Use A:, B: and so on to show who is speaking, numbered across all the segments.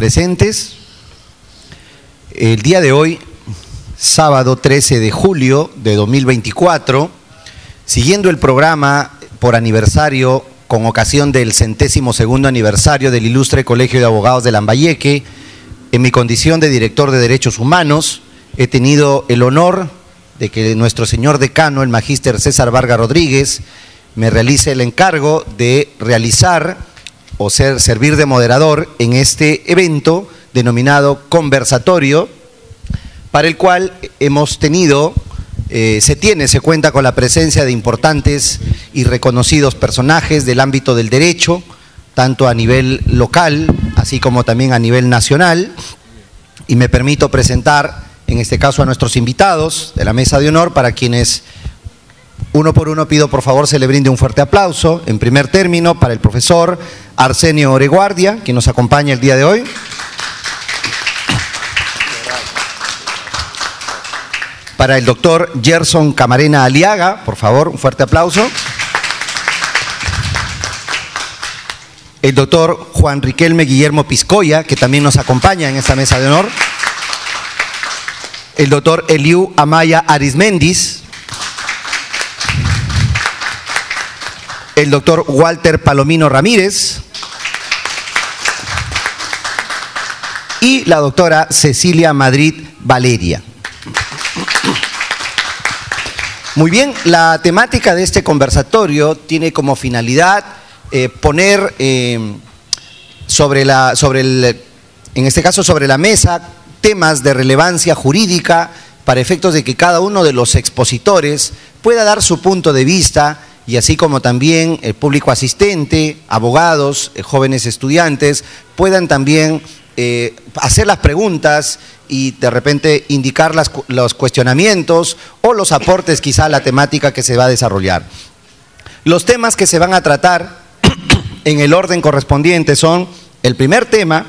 A: presentes. El día de hoy, sábado 13 de julio de 2024, siguiendo el programa por aniversario con ocasión del 102º aniversario del Ilustre Colegio de Abogados de Lambayeque, en mi condición de director de Derechos Humanos, he tenido el honor de que nuestro señor decano, el magíster César Vargas Rodríguez, me realice el encargo de realizar o servir de moderador en este evento denominado conversatorio, para el cual hemos tenido, se cuenta con la presencia de importantes y reconocidos personajes del ámbito del derecho, tanto a nivel local, así como también a nivel nacional, y me permito presentar, en este caso, a nuestros invitados de la mesa de honor, para quienes uno por uno pido por favor se le brinde un fuerte aplauso. En primer término, para el profesor Arsenio Oreguardia, quien nos acompaña el día de hoy. Para el doctor Gerson Camarena Aliaga, por favor, un fuerte aplauso. El doctor Juan Riquelme Guillermo Piscoya, que también nos acompaña en esta mesa de honor. El doctor Eliu Amaya Arismendis. El doctor Walter Palomino Ramírez y la doctora Cecilia Madrid Valeria. Muy bien, la temática de este conversatorio tiene como finalidad poner sobre la mesa temas de relevancia jurídica para efectos de que cada uno de los expositores pueda dar su punto de vista, y así como también el público asistente, abogados, jóvenes estudiantes, puedan también hacer las preguntas y de repente indicar los cuestionamientos o los aportes quizá a la temática que se va a desarrollar. Los temas que se van a tratar en el orden correspondiente son: el primer tema,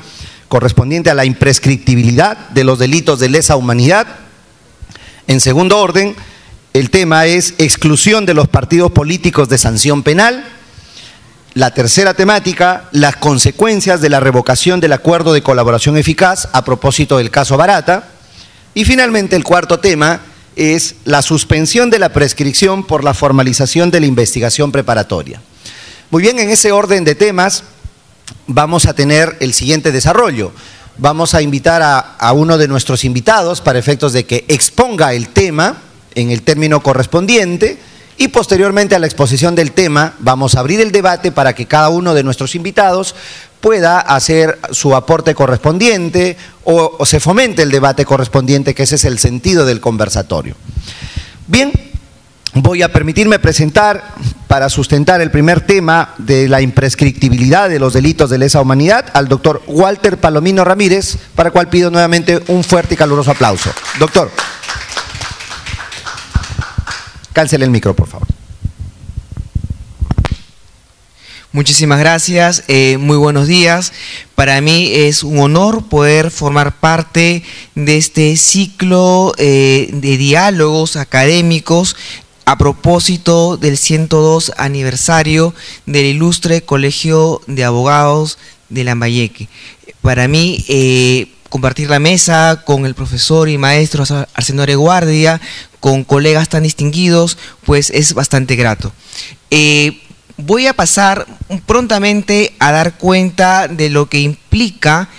A: correspondiente a la imprescriptibilidad de los delitos de lesa humanidad. En segundo orden, el tema es exclusión de los partidos políticos de sanción penal. La tercera temática, las consecuencias de la revocación del acuerdo de colaboración eficaz a propósito del caso Barata. Y finalmente el cuarto tema es la suspensión de la prescripción por la formalización de la investigación preparatoria. Muy bien, en ese orden de temas vamos a tener el siguiente desarrollo. Vamos a invitar a uno de nuestros invitados para efectos de que exponga el tema en el término correspondiente, y posteriormente a la exposición del tema vamos a abrir el debate para que cada uno de nuestros invitados pueda hacer su aporte correspondiente o se fomente el debate correspondiente, que ese es el sentido del conversatorio. Bien, voy a permitirme presentar, para sustentar el primer tema de la imprescriptibilidad de los delitos de lesa humanidad, al doctor Walter Palomino Ramírez, para el cual pido nuevamente un fuerte y caluroso aplauso. Doctor. Cáncele el micro, por favor.
B: Muchísimas gracias, muy buenos días. Para mí es un honor poder formar parte de este ciclo de diálogos académicos a propósito del 102 aniversario del Ilustre Colegio de Abogados de Lambayeque. Para mí, compartir la mesa con el profesor y maestro Arsenio Oreguardia, con colegas tan distinguidos, pues es bastante grato. Voy a pasar prontamente a dar cuenta de lo que implica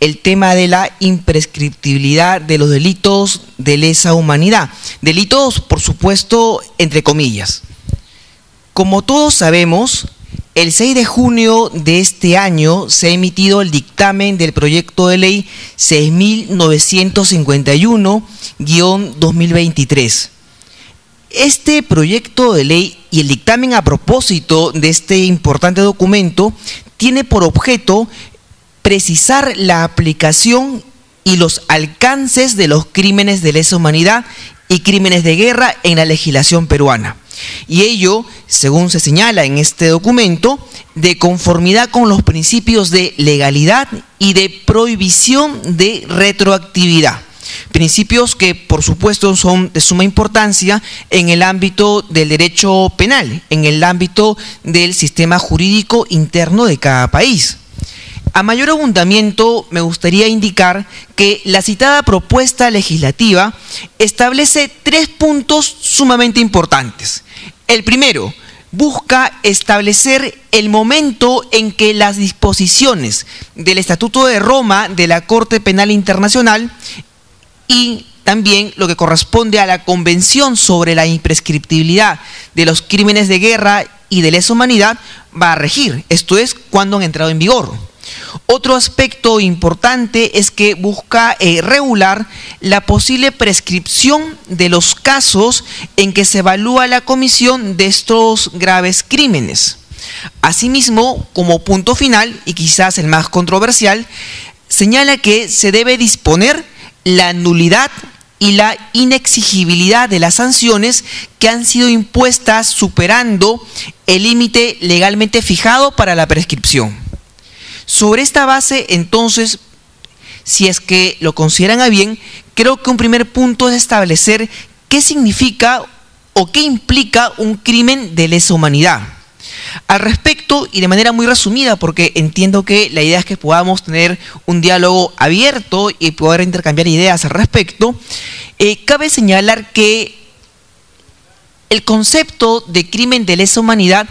B: el tema de la imprescriptibilidad de los delitos de lesa humanidad. Delitos, por supuesto, entre comillas. Como todos sabemos, el 6 de junio de este año se ha emitido el dictamen del proyecto de ley 6.951-2023. Este proyecto de ley y el dictamen a propósito de este importante documento tiene por objeto precisar la aplicación y los alcances de los crímenes de lesa humanidad y crímenes de guerra en la legislación peruana. Y ello, según se señala en este documento, de conformidad con los principios de legalidad y de prohibición de retroactividad. Principios que, por supuesto, son de suma importancia en el ámbito del derecho penal, en el ámbito del sistema jurídico interno de cada país. A mayor abundamiento, me gustaría indicar que la citada propuesta legislativa establece 3 puntos sumamente importantes. El primero, busca establecer el momento en que las disposiciones del Estatuto de Roma de la Corte Penal Internacional y también lo que corresponde a la Convención sobre la imprescriptibilidad de los crímenes de guerra y de lesa humanidad va a regir, esto es, cuando han entrado en vigor. Otro aspecto importante es que busca regular la posible prescripción de los casos en que se evalúa la comisión de estos graves crímenes. Asimismo, como punto final, y quizás el más controversial, señala que se debe disponer la nulidad y la inexigibilidad de las sanciones que han sido impuestas superando el límite legalmente fijado para la prescripción. Sobre esta base, entonces, si es que lo consideran a bien, creo que un primer punto es establecer qué significa o qué implica un crimen de lesa humanidad. Al respecto, y de manera muy resumida, porque entiendo que la idea es que podamos tener un diálogo abierto y poder intercambiar ideas al respecto, cabe señalar que el concepto de crimen de lesa humanidad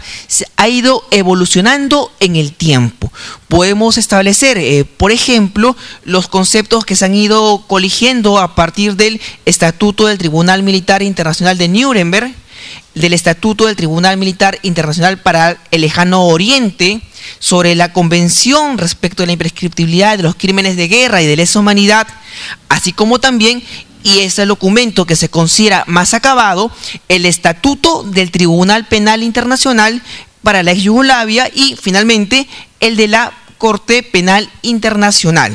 B: ha ido evolucionando en el tiempo. Podemos establecer, por ejemplo, los conceptos que se han ido coligiendo a partir del Estatuto del Tribunal Militar Internacional de Nuremberg, del Estatuto del Tribunal Militar Internacional para el Lejano Oriente, sobre la Convención respecto a la imprescriptibilidad de los crímenes de guerra y de lesa humanidad, así como también, y es el documento que se considera más acabado, el Estatuto del Tribunal Penal Internacional para la ex Yugoslavia y finalmente el de la Corte Penal Internacional.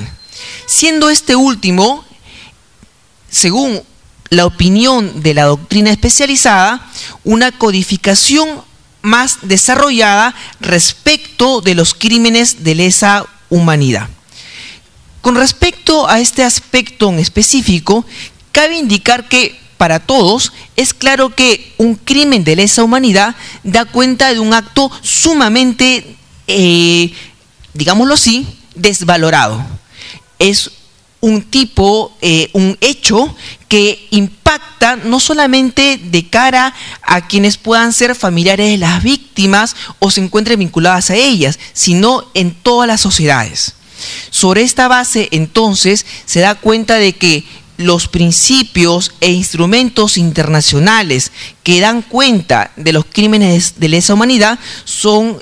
B: Siendo este último, según la opinión de la doctrina especializada, una codificación más desarrollada respecto de los crímenes de lesa humanidad. Con respecto a este aspecto en específico, cabe indicar que para todos es claro que un crimen de lesa humanidad da cuenta de un acto sumamente, digámoslo así, desvalorado. Es un tipo, un hecho que impacta no solamente de cara a quienes puedan ser familiares de las víctimas o se encuentren vinculadas a ellas, sino en todas las sociedades. Sobre esta base, entonces, se da cuenta de que los principios e instrumentos internacionales que dan cuenta de los crímenes de lesa humanidad son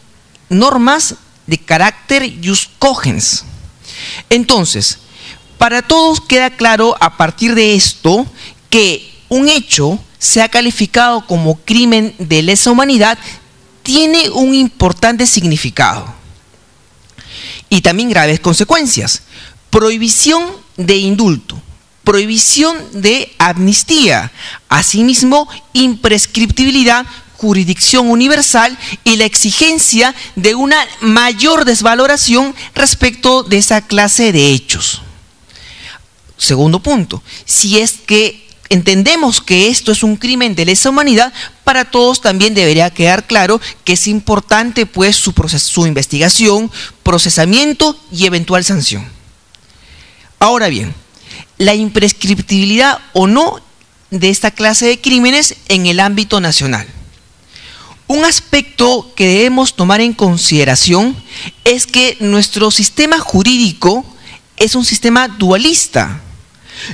B: normas de carácter jus cogens. Entonces, para todos queda claro a partir de esto que un hecho sea calificado como crimen de lesa humanidad tiene un importante significado y también graves consecuencias. Prohibición de indulto, prohibición de amnistía, asimismo imprescriptibilidad, jurisdicción universal y la exigencia de una mayor desvaloración respecto de esa clase de hechos. Segundo punto, si es que entendemos que esto es un crimen de lesa humanidad, para todos también debería quedar claro que es importante pues su investigación, procesamiento y eventual sanción. Ahora bien, la imprescriptibilidad o no de esta clase de crímenes en el ámbito nacional. Un aspecto que debemos tomar en consideración es que nuestro sistema jurídico es un sistema dualista,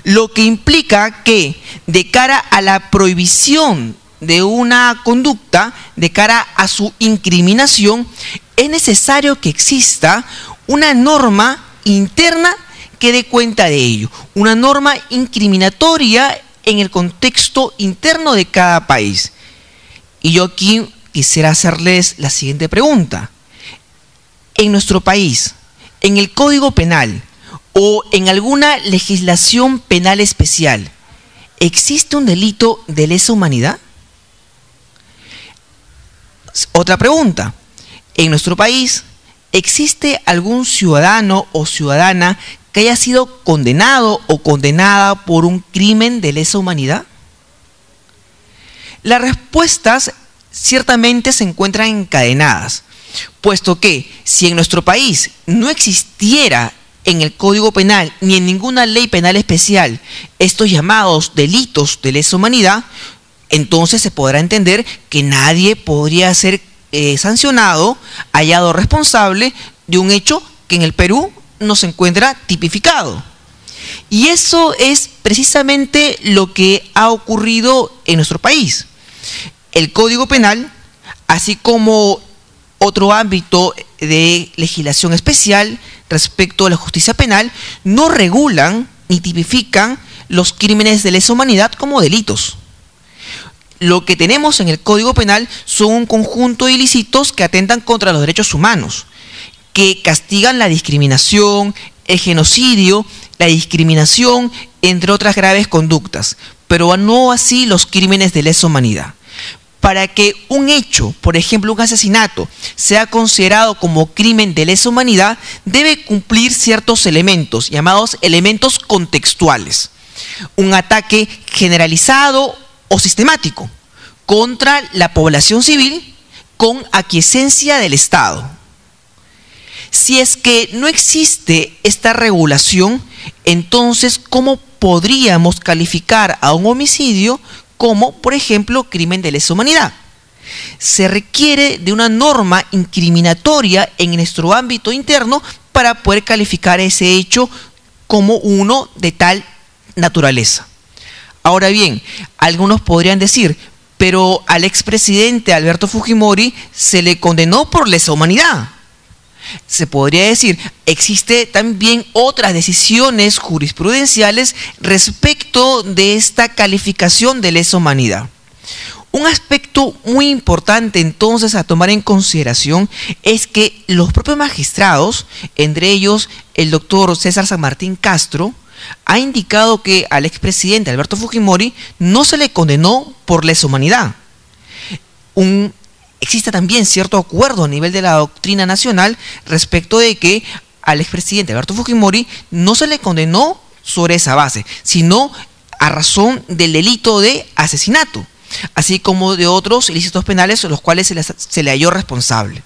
B: lo que implica que de cara a la prohibición de una conducta, de cara a su incriminación, es necesario que exista una norma interna que dé cuenta de ello, una norma incriminatoria en el contexto interno de cada país. Y yo aquí quisiera hacerles la siguiente pregunta. En nuestro país, en el Código Penal o en alguna legislación penal especial, ¿existe un delito de lesa humanidad? Otra pregunta. En nuestro país, ¿existe algún ciudadano o ciudadana que haya sido condenado o condenada por un crimen de lesa humanidad? Las respuestas ciertamente se encuentran encadenadas. puesto que si en nuestro país no existiera en el Código Penal ni en ninguna ley penal especial estos llamados delitos de lesa humanidad, entonces se podrá entender que nadie podría ser sancionado, hallado responsable de un hecho que en el Perú no se encuentra tipificado. Y eso es precisamente lo que ha ocurrido en nuestro país. El Código Penal, así como otro ámbito de legislación especial respecto a la justicia penal, no regulan ni tipifican los crímenes de lesa humanidad como delitos. Lo que tenemos en el Código Penal son un conjunto de ilícitos que atentan contra los derechos humanos, que castigan la discriminación, el genocidio, la discriminación, entre otras graves conductas, pero no así los crímenes de lesa humanidad. Para que un hecho, por ejemplo un asesinato, sea considerado como crimen de lesa humanidad, debe cumplir ciertos elementos, llamados elementos contextuales. Un ataque generalizado o sistemático contra la población civil con aquiescencia del Estado. Si es que no existe esta regulación, entonces ¿cómo podríamos calificar a un homicidio como, por ejemplo, crimen de lesa humanidad? Se requiere de una norma incriminatoria en nuestro ámbito interno para poder calificar ese hecho como uno de tal naturaleza. Ahora bien, algunos podrían decir, pero al expresidente Alberto Fujimori se le condenó por lesa humanidad. Se podría decir, existe también otras decisiones jurisprudenciales respecto de esta calificación de lesa humanidad. Un aspecto muy importante entonces a tomar en consideración es que los propios magistrados, entre ellos el doctor César San Martín Castro, ha indicado que al expresidente Alberto Fujimori no se le condenó por lesa humanidad. Existe también cierto acuerdo a nivel de la doctrina nacional respecto de que al expresidente Alberto Fujimori no se le condenó sobre esa base, sino a razón del delito de asesinato, así como de otros ilícitos penales los cuales se le halló responsable.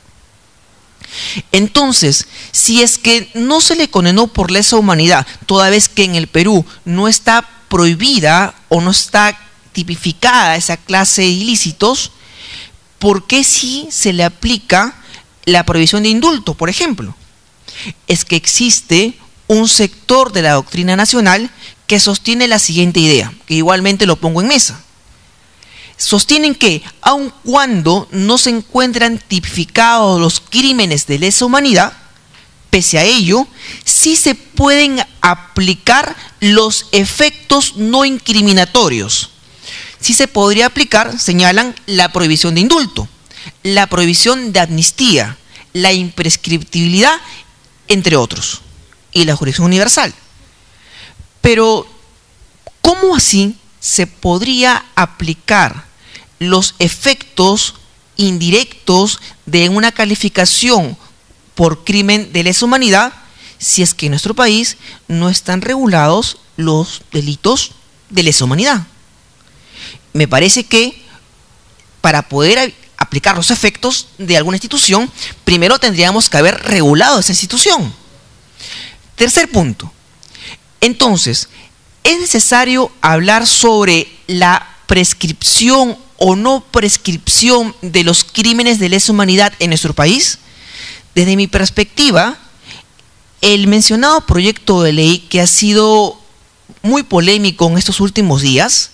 B: Entonces, si es que no se le condenó por lesa humanidad, toda vez que en el Perú no está prohibida o no está tipificada esa clase de ilícitos, ¿por qué sí se le aplica la prohibición de indulto, por ejemplo? Es que existe un sector de la doctrina nacional que sostiene la siguiente idea, que igualmente lo pongo en mesa. Sostienen que, aun cuando no se encuentran tipificados los crímenes de lesa humanidad, pese a ello, sí se pueden aplicar los efectos no incriminatorios. Sí se podría aplicar, señalan, la prohibición de indulto, la prohibición de amnistía, la imprescriptibilidad, entre otros, y la jurisdicción universal. Pero, ¿cómo así se podría aplicar los efectos indirectos de una calificación por crimen de lesa humanidad si es que en nuestro país no están regulados los delitos de lesa humanidad? Me parece que para poder aplicar los efectos de alguna institución, primero tendríamos que haber regulado esa institución. Tercer punto. Entonces, ¿es necesario hablar sobre la prescripción o no prescripción de los crímenes de lesa humanidad en nuestro país? Desde mi perspectiva, el mencionado proyecto de ley, que ha sido muy polémico en estos últimos días,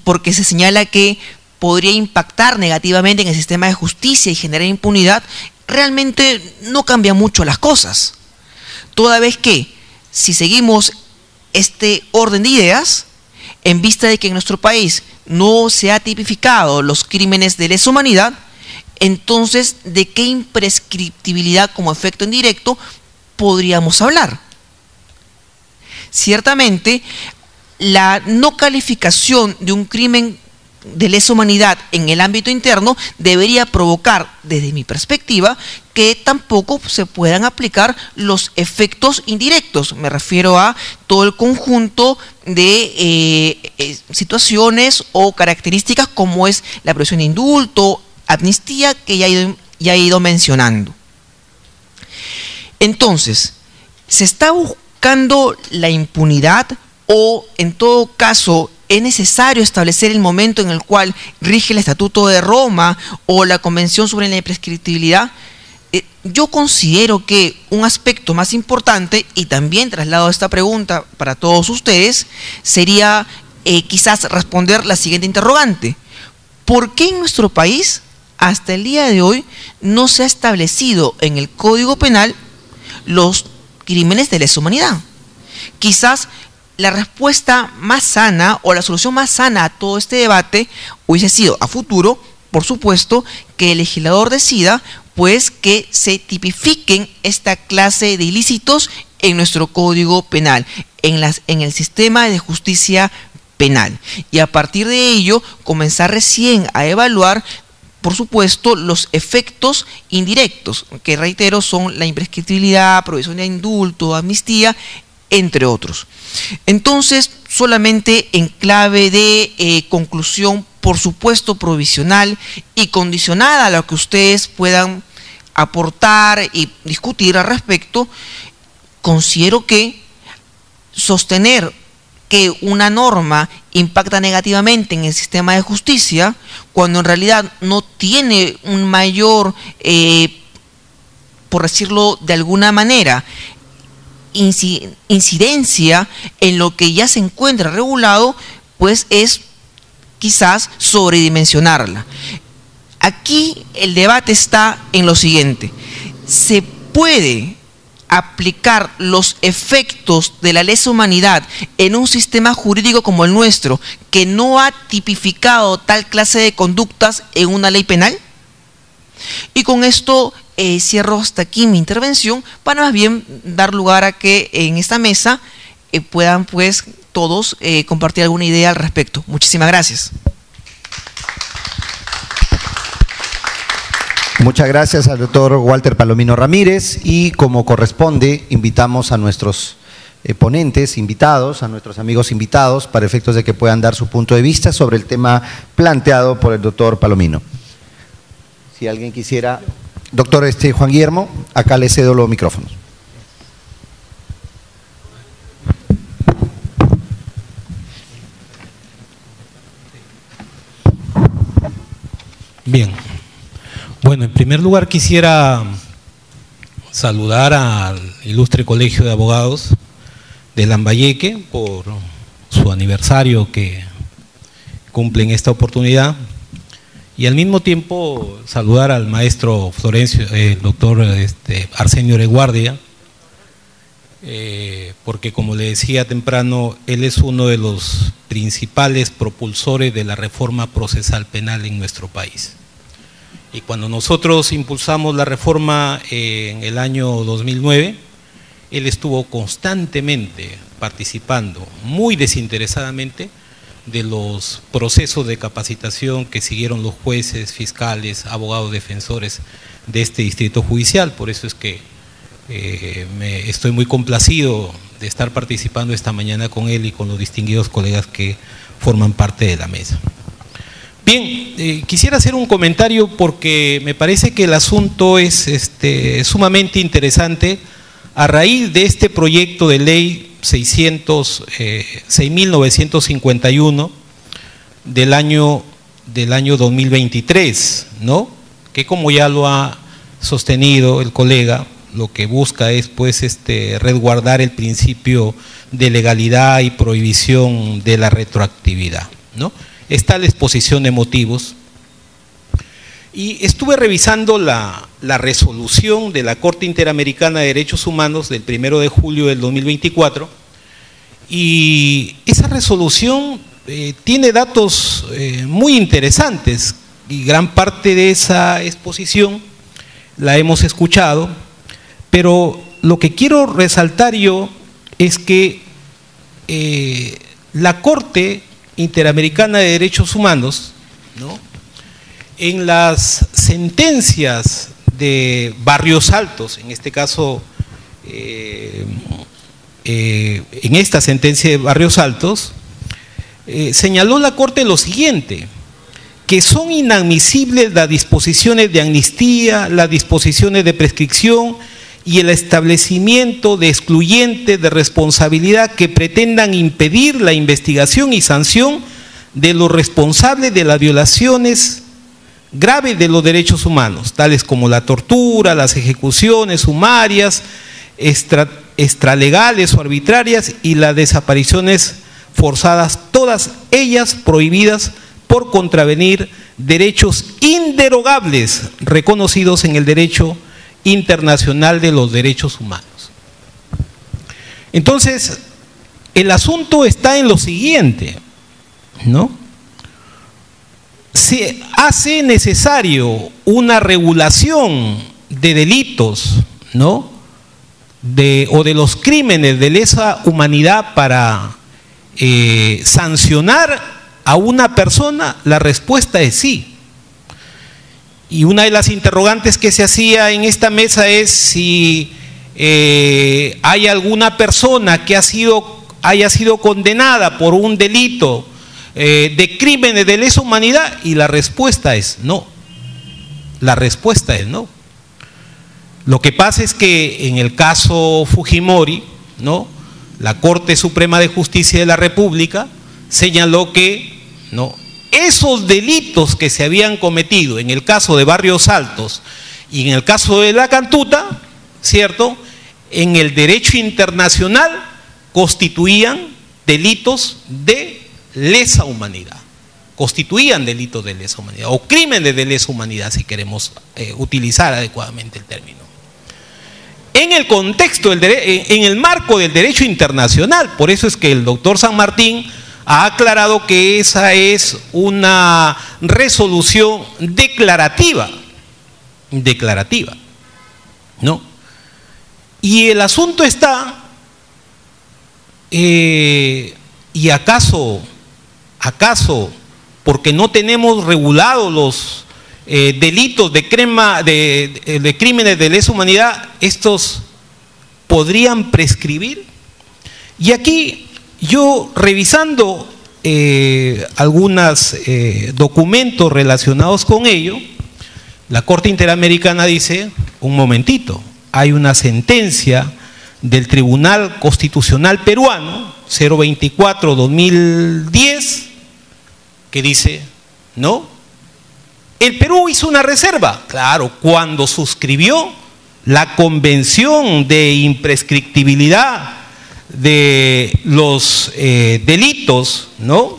B: porque se señala que podría impactar negativamente en el sistema de justicia y generar impunidad, realmente no cambia mucho las cosas. Toda vez que, si seguimos este orden de ideas, en vista de que en nuestro país no se ha tipificado los crímenes de lesa humanidad, entonces, ¿de qué imprescriptibilidad como efecto indirecto podríamos hablar? Ciertamente, la no calificación de un crimen de lesa humanidad en el ámbito interno debería provocar, desde mi perspectiva, que tampoco se puedan aplicar los efectos indirectos. Me refiero a todo el conjunto de situaciones o características como es la prohibición de indulto, amnistía, que ya he ido ya he ido mencionando. Entonces, ¿se está buscando la impunidad o, en todo caso, es necesario establecer el momento en el cual rige el Estatuto de Roma o la Convención sobre la Imprescriptibilidad? Yo considero que un aspecto más importante, y también traslado esta pregunta para todos ustedes, sería quizás responder la siguiente interrogante. ¿Por qué en nuestro país, hasta el día de hoy, no se ha establecido en el Código Penal los crímenes de lesa humanidad? Quizás la respuesta más sana o la solución más sana a todo este debate hubiese sido a futuro, por supuesto, que el legislador decida pues que se tipifiquen esta clase de ilícitos en nuestro Código Penal, en el sistema de justicia penal, y a partir de ello comenzar recién a evaluar, por supuesto, los efectos indirectos, que reitero son la imprescriptibilidad, provisión de indulto, amnistía, entre otros. Entonces, solamente en clave de conclusión, por supuesto provisional y condicionada a lo que ustedes puedan aportar y discutir al respecto, considero que sostener que una norma impacta negativamente en el sistema de justicia, cuando en realidad no tiene un mayor, por decirlo de alguna manera, incidencia en lo que ya se encuentra regulado, pues es quizás sobredimensionarla. Aquí el debate está en lo siguiente: ¿se puede aplicar los efectos de la lesa humanidad en un sistema jurídico como el nuestro, que no ha tipificado tal clase de conductas en una ley penal? Y con esto cierro hasta aquí mi intervención, para más bien dar lugar a que en esta mesa puedan pues todos compartir alguna idea al respecto. Muchísimas gracias.
A: Muchas gracias al doctor Walter Palomino Ramírez, y como corresponde invitamos a nuestros ponentes invitados, a nuestros amigos invitados, para efectos de que puedan dar su punto de vista sobre el tema planteado por el doctor Palomino. Si alguien quisiera… Doctor Juan Guillermo, acá le cedo los micrófonos.
C: Bien. Bueno, en primer lugar quisiera saludar al ilustre Colegio de Abogados de Lambayeque por su aniversario que cumple en esta oportunidad, y al mismo tiempo saludar al maestro Florencio, el doctor Arsenio Oreguardia, porque como le decía temprano, él es uno de los principales propulsores de la reforma procesal penal en nuestro país. Y cuando nosotros impulsamos la reforma en el año 2009, él estuvo constantemente participando, muy desinteresadamente, de los procesos de capacitación que siguieron los jueces, fiscales, abogados defensores de este distrito judicial. Por eso es que estoy muy complacido de estar participando esta mañana con él y con los distinguidos colegas que forman parte de la mesa. Bien, quisiera hacer un comentario porque me parece que el asunto es sumamente interesante a raíz de este proyecto de ley 6.951 del año 2023, ¿no? Que, como ya lo ha sostenido el colega, lo que busca es pues resguardar el principio de legalidad y prohibición de la retroactividad, ¿no? Está la exposición de motivos, y estuve revisando la resolución de la Corte Interamericana de Derechos Humanos del 1 de julio del 2024, y esa resolución tiene datos muy interesantes, y gran parte de esa exposición la hemos escuchado, pero lo que quiero resaltar yo es que la Corte Interamericana de Derechos Humanos, ¿no?, en las sentencias de Barrios Altos, en este caso, en esta sentencia de Barrios Altos, señaló la Corte lo siguiente, que son inadmisibles las disposiciones de amnistía, las disposiciones de prescripción y el establecimiento de excluyentes de responsabilidad que pretendan impedir la investigación y sanción de los responsables de las violaciones graves de los derechos humanos, tales como la tortura, las ejecuciones sumarias, extralegales o arbitrarias y las desapariciones forzadas, todas ellas prohibidas por contravenir derechos inderogables reconocidos en el derecho internacional de los derechos humanos. Entonces, el asunto está en lo siguiente, ¿no? Se hace necesario una regulación de delitos, ¿no? O de los crímenes de lesa humanidad para sancionar a una persona. La respuesta es sí. Y una de las interrogantes que se hacía en esta mesa es si hay alguna persona que haya sido condenada por un delito de crímenes de lesa humanidad, y la respuesta es no. La respuesta es no. Lo que pasa es que en el caso Fujimori, ¿no?, la Corte Suprema de Justicia de la República señaló que no, esos delitos que se habían cometido en el caso de Barrios Altos y en el caso de la Cantuta, ¿cierto?, en el derecho internacional constituían delitos de lesa humanidad, constituían delitos de lesa humanidad o crímenes de lesa humanidad, si queremos utilizar adecuadamente el término. En el contexto, en el marco del derecho internacional. Por eso es que el doctor San Martín ha aclarado que esa es una resolución declarativa, ¿no? Y el asunto está, ¿y acaso, porque no tenemos regulados los delitos de crímenes de lesa humanidad, estos podrían prescribir? Y aquí yo, revisando algunos documentos relacionados con ello, la Corte Interamericana dice, un momentito, hay una sentencia del Tribunal Constitucional Peruano 024/2010 que dice, no, el Perú hizo una reserva, claro, cuando suscribió la Convención de Imprescriptibilidad de los delitos, ¿no?,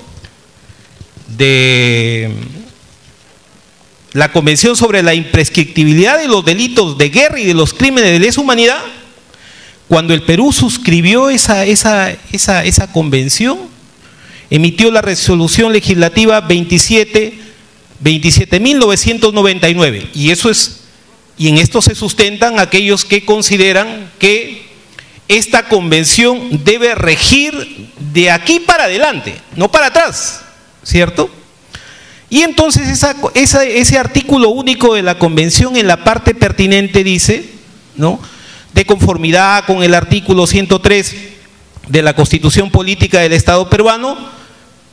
C: de la Convención sobre la Imprescriptibilidad de los delitos de guerra y de los crímenes de lesa humanidad. Cuando el Perú suscribió esa convención, emitió la resolución legislativa 27.999, y en esto se sustentan aquellos que consideran que esta convención debe regir de aquí para adelante, no para atrás, ¿cierto? Y entonces ese artículo único de la convención, en la parte pertinente, dice, ¿no?, de conformidad con el artículo 103 de la Constitución Política del Estado peruano,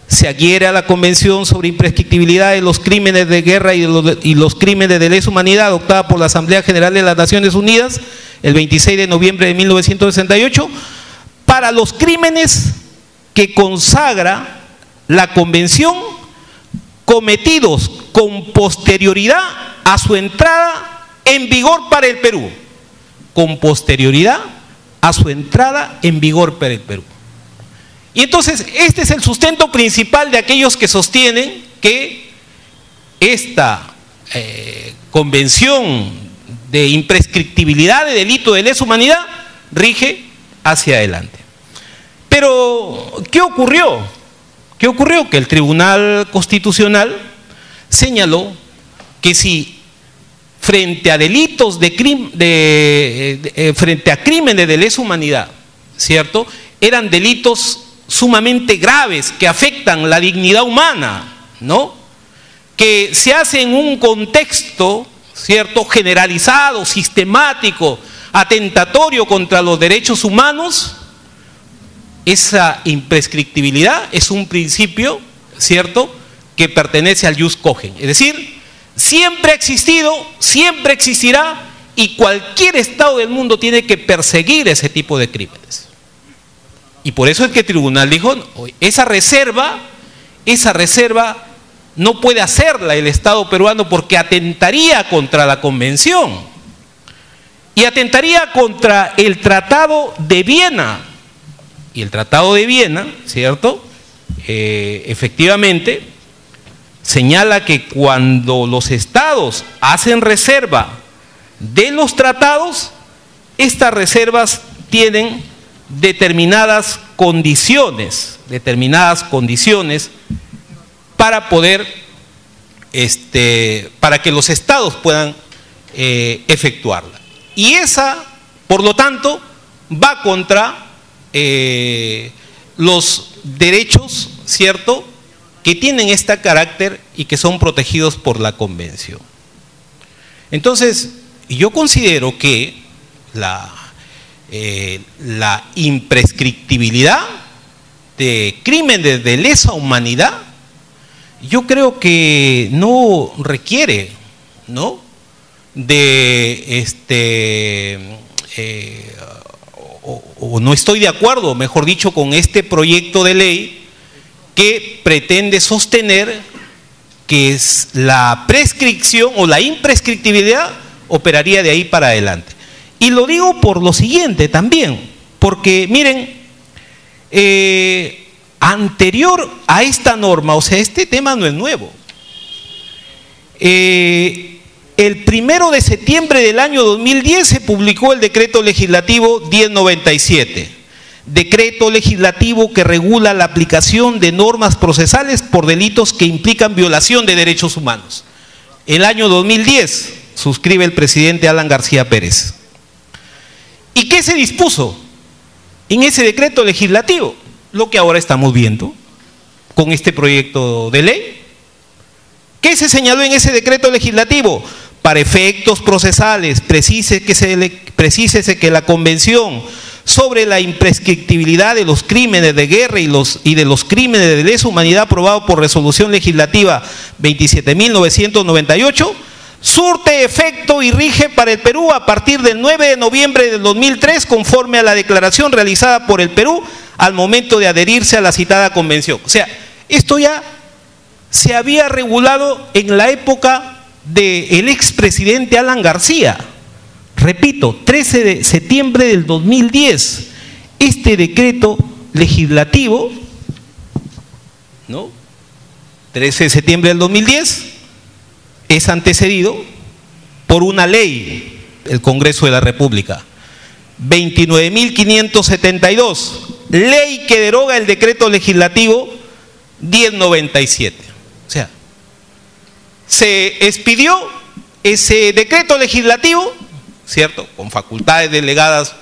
C: se adhiere a la Convención sobre Imprescriptibilidad de los Crímenes de Guerra y los Crímenes de Lesa Humanidad, adoptada por la Asamblea General de las Naciones Unidas el 26 de noviembre de 1968, para los crímenes que consagra la Convención cometidos con posterioridad a su entrada en vigor para el Perú. Con posterioridad a su entrada en vigor para el Perú. Y entonces este es el sustento principal de aquellos que sostienen que esta convención de imprescriptibilidad de delito de lesa humanidad rige hacia adelante. Pero ¿qué ocurrió? ¿Qué ocurrió? Que el Tribunal Constitucional señaló que si frente a delitos frente a crímenes de lesa humanidad, ¿cierto?, eran delitos sumamente graves que afectan la dignidad humana, ¿no?, que se hace en un contexto, ¿cierto?, generalizado, sistemático, atentatorio contra los derechos humanos, esa imprescriptibilidad es un principio, ¿cierto?, que pertenece al jus cogens. Es decir, siempre ha existido, siempre existirá, y cualquier Estado del mundo tiene que perseguir ese tipo de crímenes. Y por eso es que el tribunal dijo, esa reserva no puede hacerla el Estado peruano porque atentaría contra la Convención y atentaría contra el Tratado de Viena. Y el Tratado de Viena, ¿cierto? Efectivamente, señala que cuando los Estados hacen reserva de los tratados, estas reservas tienen determinadas condiciones para poder, para que los Estados puedan efectuarla. Y esa, por lo tanto, va contra los derechos, ¿cierto?, que tienen este carácter y que son protegidos por la Convención. Entonces, yo considero que la imprescriptibilidad de crímenes de lesa humanidad, yo creo que no requiere, ¿no?, o no estoy de acuerdo, mejor dicho, con este proyecto de ley que pretende sostener que la prescripción o la imprescriptibilidad operaría de ahí para adelante. Y lo digo por lo siguiente también, porque miren, anterior a esta norma, o sea, este tema no es nuevo. El 1 de septiembre del año 2010 se publicó el decreto legislativo 1097, decreto legislativo que regula la aplicación de normas procesales por delitos que implican violación de derechos humanos. El año 2010 suscribe el presidente Alan García Pérez. ¿Y qué se dispuso en ese decreto legislativo? Lo que ahora estamos viendo con este proyecto de ley. ¿Qué se señaló en ese decreto legislativo? Para efectos procesales, precísese que la Convención sobre la imprescriptibilidad de los crímenes de guerra y de los crímenes de lesa humanidad aprobado por resolución legislativa 27.998 surte efecto y rige para el Perú a partir del 9 de noviembre del 2003 conforme a la declaración realizada por el Perú al momento de adherirse a la citada convención. O sea, esto ya se había regulado en la época del expresidente Alan García. Repito, 13 de septiembre del 2010, este decreto legislativo, ¿no?, 13 de septiembre del 2010, es antecedido por una ley del Congreso de la República, 29.572, ley que deroga el decreto legislativo 1097. O sea, se expidió ese decreto legislativo, ¿cierto?, con facultades delegadas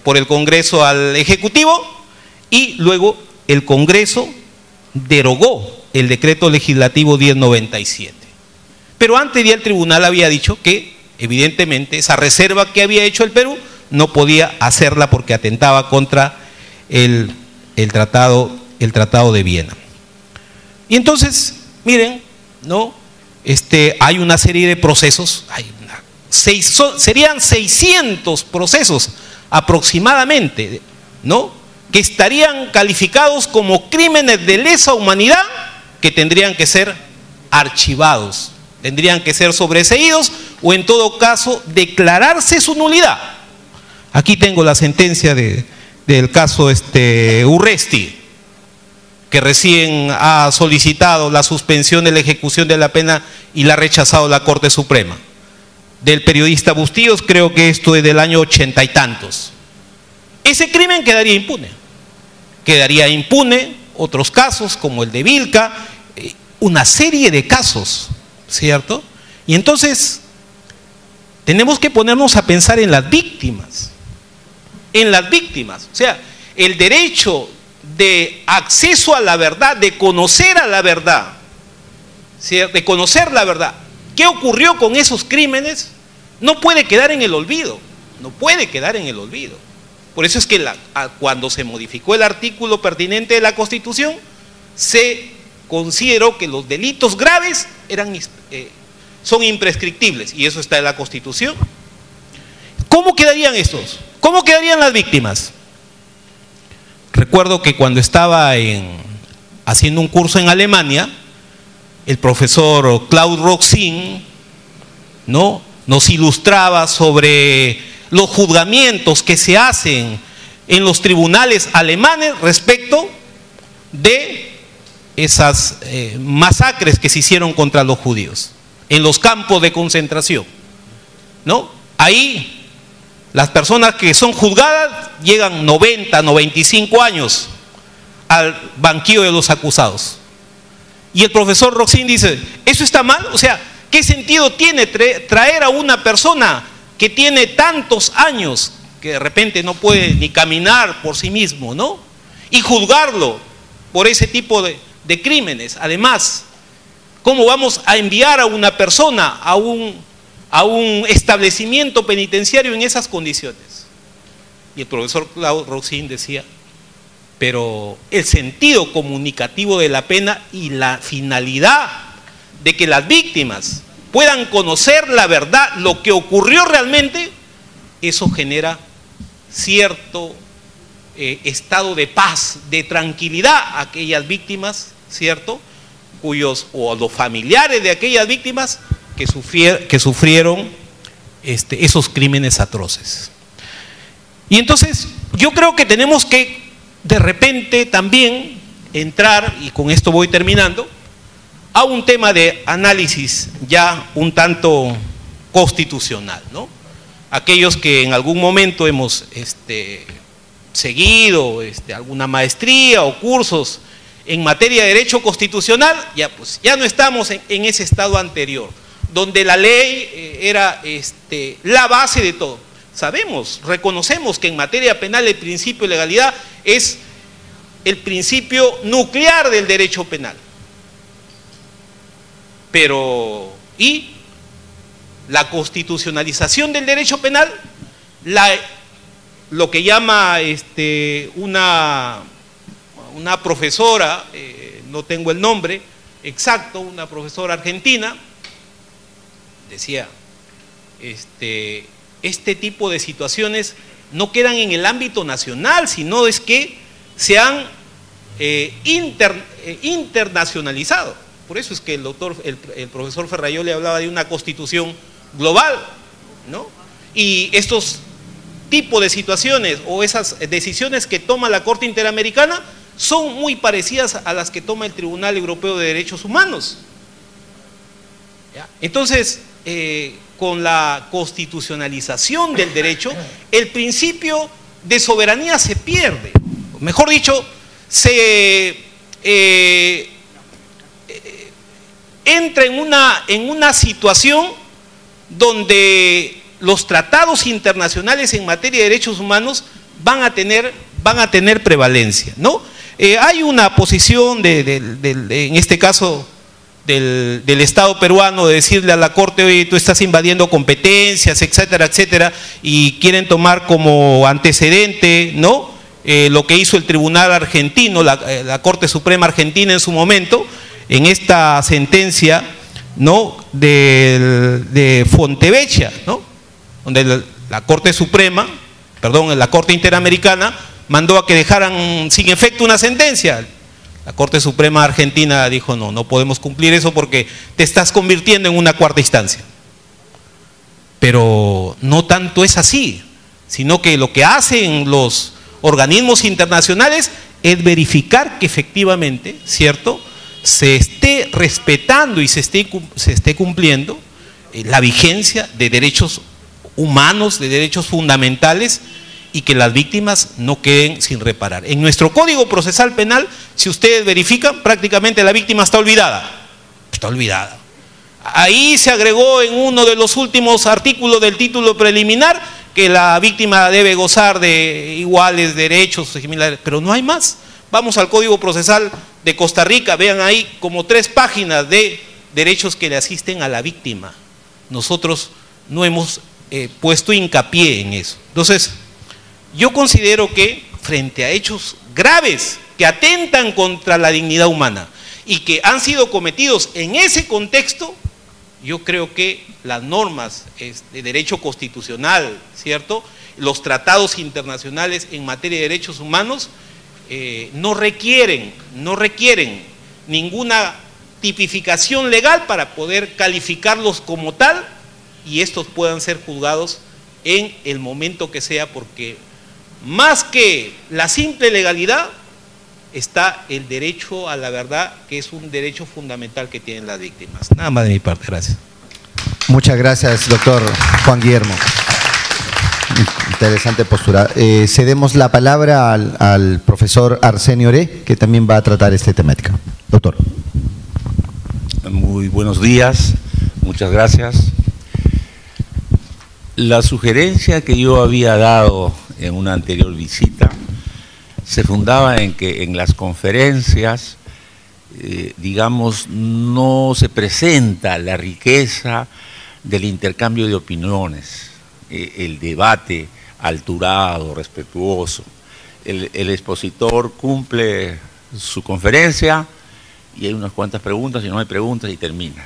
C: por el Congreso al Ejecutivo, y luego el Congreso derogó el decreto legislativo 1097. Pero antes ya el tribunal había dicho que, evidentemente, esa reserva que había hecho el Perú no podía hacerla porque atentaba contra el Tratado de Viena. Y entonces, miren, ¿no?, hay una serie de procesos, serían 600 procesos aproximadamente, ¿no?, que estarían calificados como crímenes de lesa humanidad que tendrían que ser archivados, tendrían que ser sobreseídos o en todo caso declararse su nulidad. Aquí tengo la sentencia del caso Urresti, que recién ha solicitado la suspensión de la ejecución de la pena y la ha rechazado la Corte Suprema. Del periodista Bustillos, creo que esto es del año 80 y tantos. Ese crimen quedaría impune. Quedaría impune otros casos como el de Vilca, una serie de casos, ¿cierto? Y entonces tenemos que ponernos a pensar en las víctimas. En las víctimas. O sea, el derecho de acceso a la verdad, de conocer a la verdad, ¿cierto?, de conocer la verdad. ¿Qué ocurrió con esos crímenes? No puede quedar en el olvido, no puede quedar en el olvido. Por eso es que cuando se modificó el artículo pertinente de la Constitución, se consideró que los delitos graves son imprescriptibles, y eso está en la Constitución. ¿Cómo quedarían estos? ¿Cómo quedarían las víctimas? Recuerdo que cuando estaba haciendo un curso en Alemania, el profesor Klaus Roxin, ¿no?, nos ilustraba sobre los juzgamientos que se hacen en los tribunales alemanes respecto de esas masacres que se hicieron contra los judíos en los campos de concentración, ¿no? Ahí las personas que son juzgadas llegan 90, 95 años al banquillo de los acusados. Y el profesor Roxin dice, ¿eso está mal? O sea, ¿qué sentido tiene traer a una persona que tiene tantos años, que de repente no puede ni caminar por sí mismo, ¿no?, y juzgarlo por ese tipo de crímenes? Además, ¿cómo vamos a enviar a una persona a un establecimiento penitenciario en esas condiciones? Y el profesor Klaus Roxin decía, pero el sentido comunicativo de la pena y la finalidad de que las víctimas puedan conocer la verdad, lo que ocurrió realmente, eso genera cierto estado de paz, de tranquilidad a aquellas víctimas, ¿cierto?, o los familiares de aquellas víctimas que sufrieron esos crímenes atroces. Y entonces yo creo que tenemos que de repente también entrar, y con esto voy terminando, a un tema de análisis ya un tanto constitucional, ¿no? Aquellos que en algún momento hemos seguido alguna maestría o cursos en materia de derecho constitucional, ya no estamos en ese estado anterior, donde la ley era la base de todo. Sabemos, reconocemos que en materia penal el principio de legalidad es el principio nuclear del derecho penal. Pero, ¿y la constitucionalización del derecho penal? Lo que llama una profesora, no tengo el nombre exacto, una profesora argentina, decía, este tipo de situaciones no quedan en el ámbito nacional, sino es que se han internacionalizado. Por eso es que el profesor Ferrayoli hablaba de una constitución global, ¿no? Y estos tipos de situaciones o esas decisiones que toma la Corte Interamericana son muy parecidas a las que toma el Tribunal Europeo de Derechos Humanos. ¿Ya? Entonces, con la constitucionalización del derecho, el principio de soberanía se pierde. Mejor dicho, entra en una situación donde los tratados internacionales en materia de derechos humanos van a tener prevalencia, ¿no? Hay una posición en este caso del Estado peruano de decirle a la Corte, oye, tú estás invadiendo competencias, etcétera, etcétera, y quieren tomar como antecedente, ¿no?, lo que hizo el Tribunal Argentino, la Corte Suprema Argentina en su momento, en esta sentencia, ¿no?, de Fontevecchia, ¿no?, donde la Corte Interamericana mandó a que dejaran sin efecto una sentencia. La Corte Suprema Argentina dijo, no podemos cumplir eso porque te estás convirtiendo en una cuarta instancia. Pero no tanto es así, sino que lo que hacen los organismos internacionales es verificar que efectivamente, ¿cierto?, se esté respetando y se esté cumpliendo la vigencia de derechos humanos, de derechos fundamentales, y que las víctimas no queden sin reparar. En nuestro Código Procesal Penal, si ustedes verifican, prácticamente la víctima está olvidada. Está olvidada. Ahí se agregó en uno de los últimos artículos del título preliminar que la víctima debe gozar de iguales derechos similares, pero no hay más. Vamos al Código Procesal de Costa Rica, vean ahí como 3 páginas de derechos que le asisten a la víctima. Nosotros no hemos puesto hincapié en eso. Entonces, yo considero que frente a hechos graves que atentan contra la dignidad humana y que han sido cometidos en ese contexto, yo creo que las normas de derecho constitucional, ¿cierto?, los tratados internacionales en materia de derechos humanos no requieren ninguna tipificación legal para poder calificarlos como tal y estos puedan ser juzgados en el momento que sea, porque más que la simple legalidad está el derecho a la verdad, que es un derecho fundamental que tienen las víctimas. Nada más de mi parte, gracias.
A: Muchas gracias, doctor Juan Guillermo. Interesante postura. Cedemos la palabra al profesor Arsenio Oré, que también va a tratar esta temática. Doctor.
D: Muy buenos días, muchas gracias. La sugerencia que yo había dado en una anterior visita se fundaba en que en las conferencias, digamos, no se presenta la riqueza del intercambio de opiniones, el debate alturado, respetuoso. El expositor cumple su conferencia y hay unas cuantas preguntas y no hay preguntas y termina.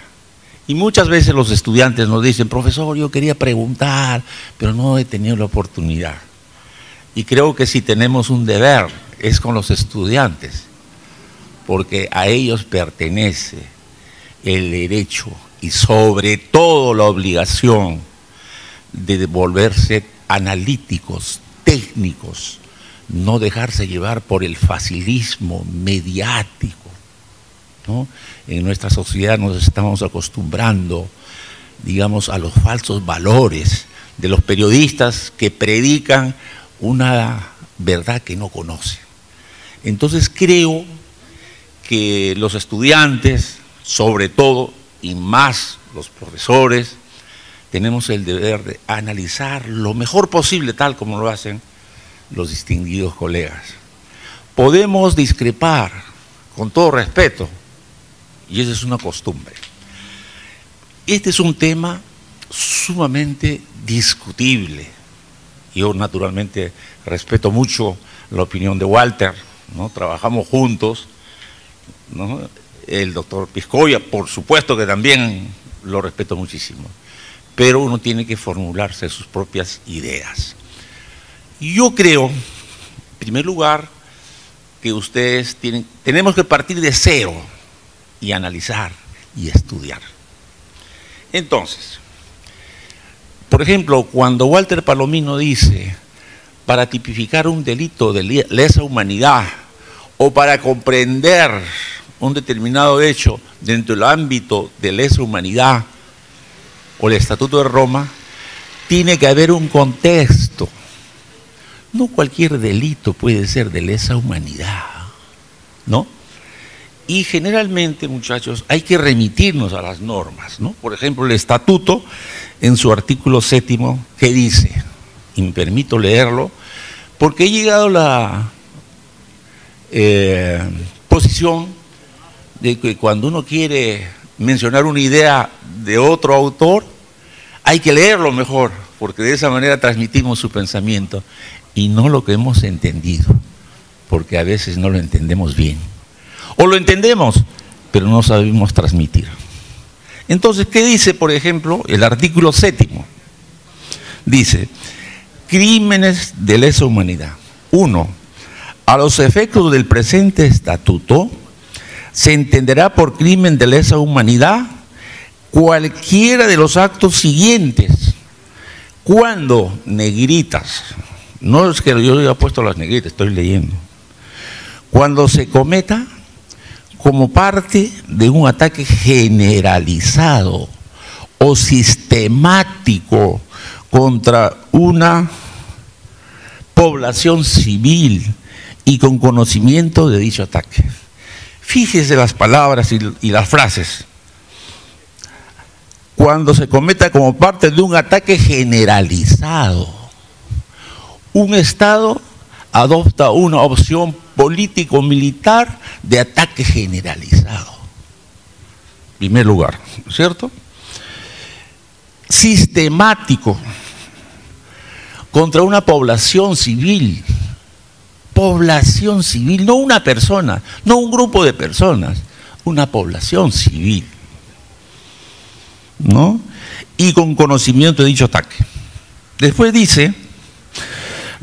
D: Y muchas veces los estudiantes nos dicen, profesor, yo quería preguntar, pero no he tenido la oportunidad. Y creo que si tenemos un deber es con los estudiantes, porque a ellos pertenece el derecho y sobre todo la obligación de volverse analíticos, técnicos, no dejarse llevar por el facilismo mediático, ¿no? En nuestra sociedad nos estamos acostumbrando, digamos, a los falsos valores de los periodistas que predican una verdad que no conocen. Entonces creo que los estudiantes, sobre todo, y más los profesores, tenemos el deber de analizar lo mejor posible, tal como lo hacen los distinguidos colegas. Podemos discrepar, con todo respeto, y esa es una costumbre. Este es un tema sumamente discutible. Yo naturalmente respeto mucho la opinión de Walter, ¿no? Trabajamos juntos, ¿no? El doctor Piscoya, por supuesto que también lo respeto muchísimo, pero uno tiene que formularse sus propias ideas. Yo creo, en primer lugar, que ustedes tenemos que partir de cero y analizar y estudiar. Entonces, por ejemplo, cuando Walter Palomino dice, para tipificar un delito de lesa humanidad o para comprender un determinado hecho dentro del ámbito de lesa humanidad o el Estatuto de Roma, tiene que haber un contexto. No cualquier delito puede ser de lesa humanidad, ¿no? Y generalmente, muchachos, hay que remitirnos a las normas, ¿no? Por ejemplo, el Estatuto, en su artículo 7º, ¿qué dice? Y me permito leerlo, porque he llegado a la posición de que cuando uno quiere mencionar una idea de otro autor, hay que leerlo mejor, porque de esa manera transmitimos su pensamiento, y no lo que hemos entendido, porque a veces no lo entendemos bien. O lo entendemos, pero no sabemos transmitir. Entonces, ¿qué dice, por ejemplo, el artículo 7º? Dice, crímenes de lesa humanidad. 1. A los efectos del presente estatuto, se entenderá por crimen de lesa humanidad cualquiera de los actos siguientes. Cuando, negritas, no es que yo haya puesto las negritas, estoy leyendo. Cuando se cometa como parte de un ataque generalizado o sistemático contra una población civil y con conocimiento de dicho ataque. Fíjese las palabras y las frases. Cuando se cometa como parte de un ataque generalizado, un Estado adopta una opción político-militar de ataque generalizado. En primer lugar, ¿cierto? Sistemático contra una población civil, no una persona, no un grupo de personas, una población civil, ¿no? Y con conocimiento de dicho ataque. Después dice,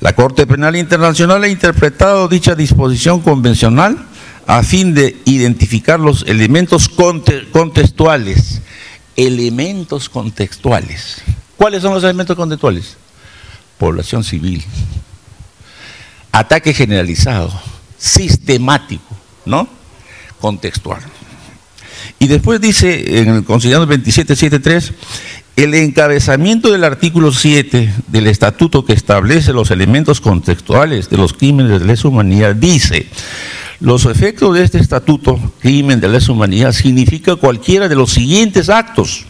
D: la Corte Penal Internacional ha interpretado dicha disposición convencional a fin de identificar los elementos contextuales. Elementos contextuales. ¿Cuáles son los elementos contextuales? Población civil, ataque generalizado, sistemático, ¿no? Contextual. Y después dice, en el considerando 27.7.3, el encabezamiento del artículo 7 del estatuto que establece los elementos contextuales de los crímenes de lesa humanidad dice: los efectos de este estatuto, crimen de lesa humanidad, significa cualquiera de los siguientes actos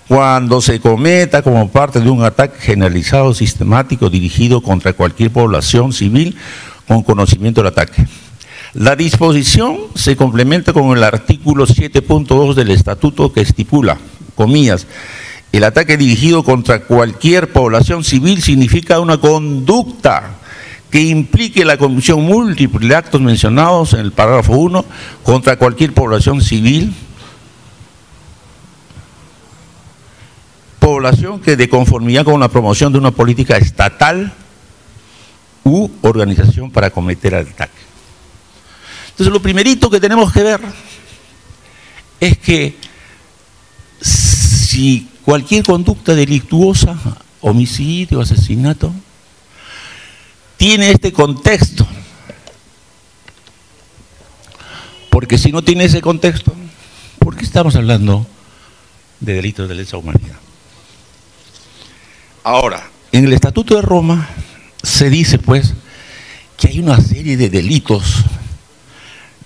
D: cuando se cometa como parte de un ataque generalizado sistemático dirigido contra cualquier población civil con conocimiento del ataque. La disposición se complementa con el artículo 7.2 del estatuto que estipula, comillas, el ataque dirigido contra cualquier población civil significa una conducta que implique la comisión múltiple de actos mencionados en el parágrafo 1 contra cualquier población civil, población que de conformidad con la promoción de una política estatal u organización para cometer el ataque. Entonces, lo primerito que tenemos que ver es que si cualquier conducta delictuosa, homicidio, asesinato, tiene este contexto, porque si no tiene ese contexto, ¿por qué estamos hablando de delitos de lesa humanidad? Ahora, en el Estatuto de Roma se dice pues que hay una serie de delitos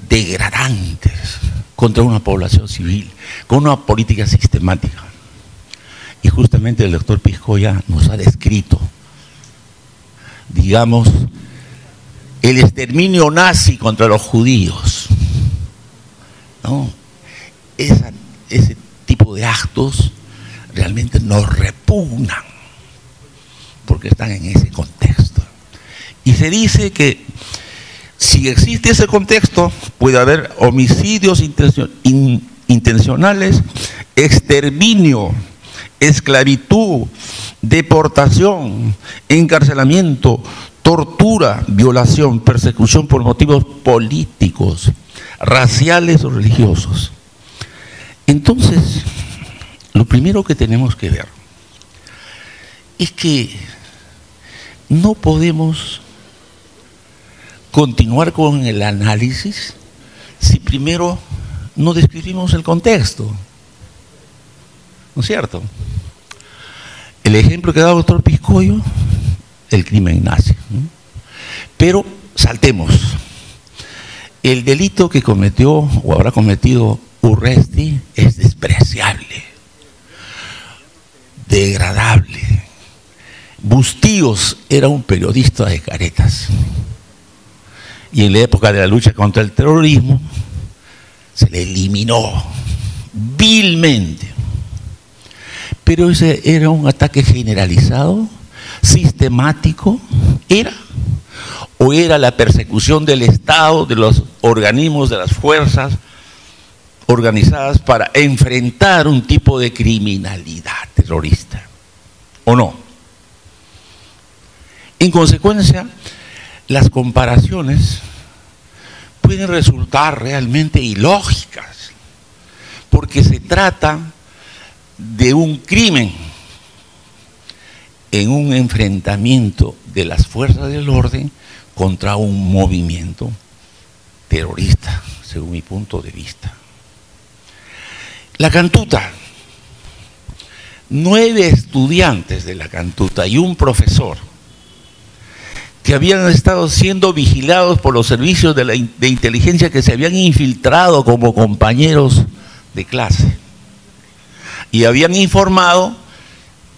D: degradantes contra una población civil, con una política sistemática. Y justamente el doctor Piscoya nos ha descrito, digamos, el exterminio nazi contra los judíos, ¿no? Ese tipo de actos realmente nos repugnan, porque están en ese contexto. Y se dice que si existe ese contexto, puede haber homicidios intencionales, exterminio, esclavitud, deportación, encarcelamiento, tortura, violación, persecución por motivos políticos, raciales o religiosos. Entonces, lo primero que tenemos que ver es que no podemos continuar con el análisis si primero no describimos el contexto, ¿no es cierto? El ejemplo que da el doctor Piscoyo, el crimen nazi, ¿no? Pero saltemos. El delito que cometió o habrá cometido Urresti es despreciable, degradable. Bustíos era un periodista de caretas y en la época de la lucha contra el terrorismo se le eliminó vilmente. Pero ese era un ataque generalizado, sistemático, ¿o era la persecución del Estado, de los organismos, de las fuerzas organizadas para enfrentar un tipo de criminalidad terrorista? ¿O no? En consecuencia, las comparaciones pueden resultar realmente ilógicas, porque se trata de un crimen en un enfrentamiento de las fuerzas del orden contra un movimiento terrorista, según mi punto de vista. La Cantuta, 9 estudiantes de la Cantuta y un profesor que habían estado siendo vigilados por los servicios de inteligencia que se habían infiltrado como compañeros de clase y habían informado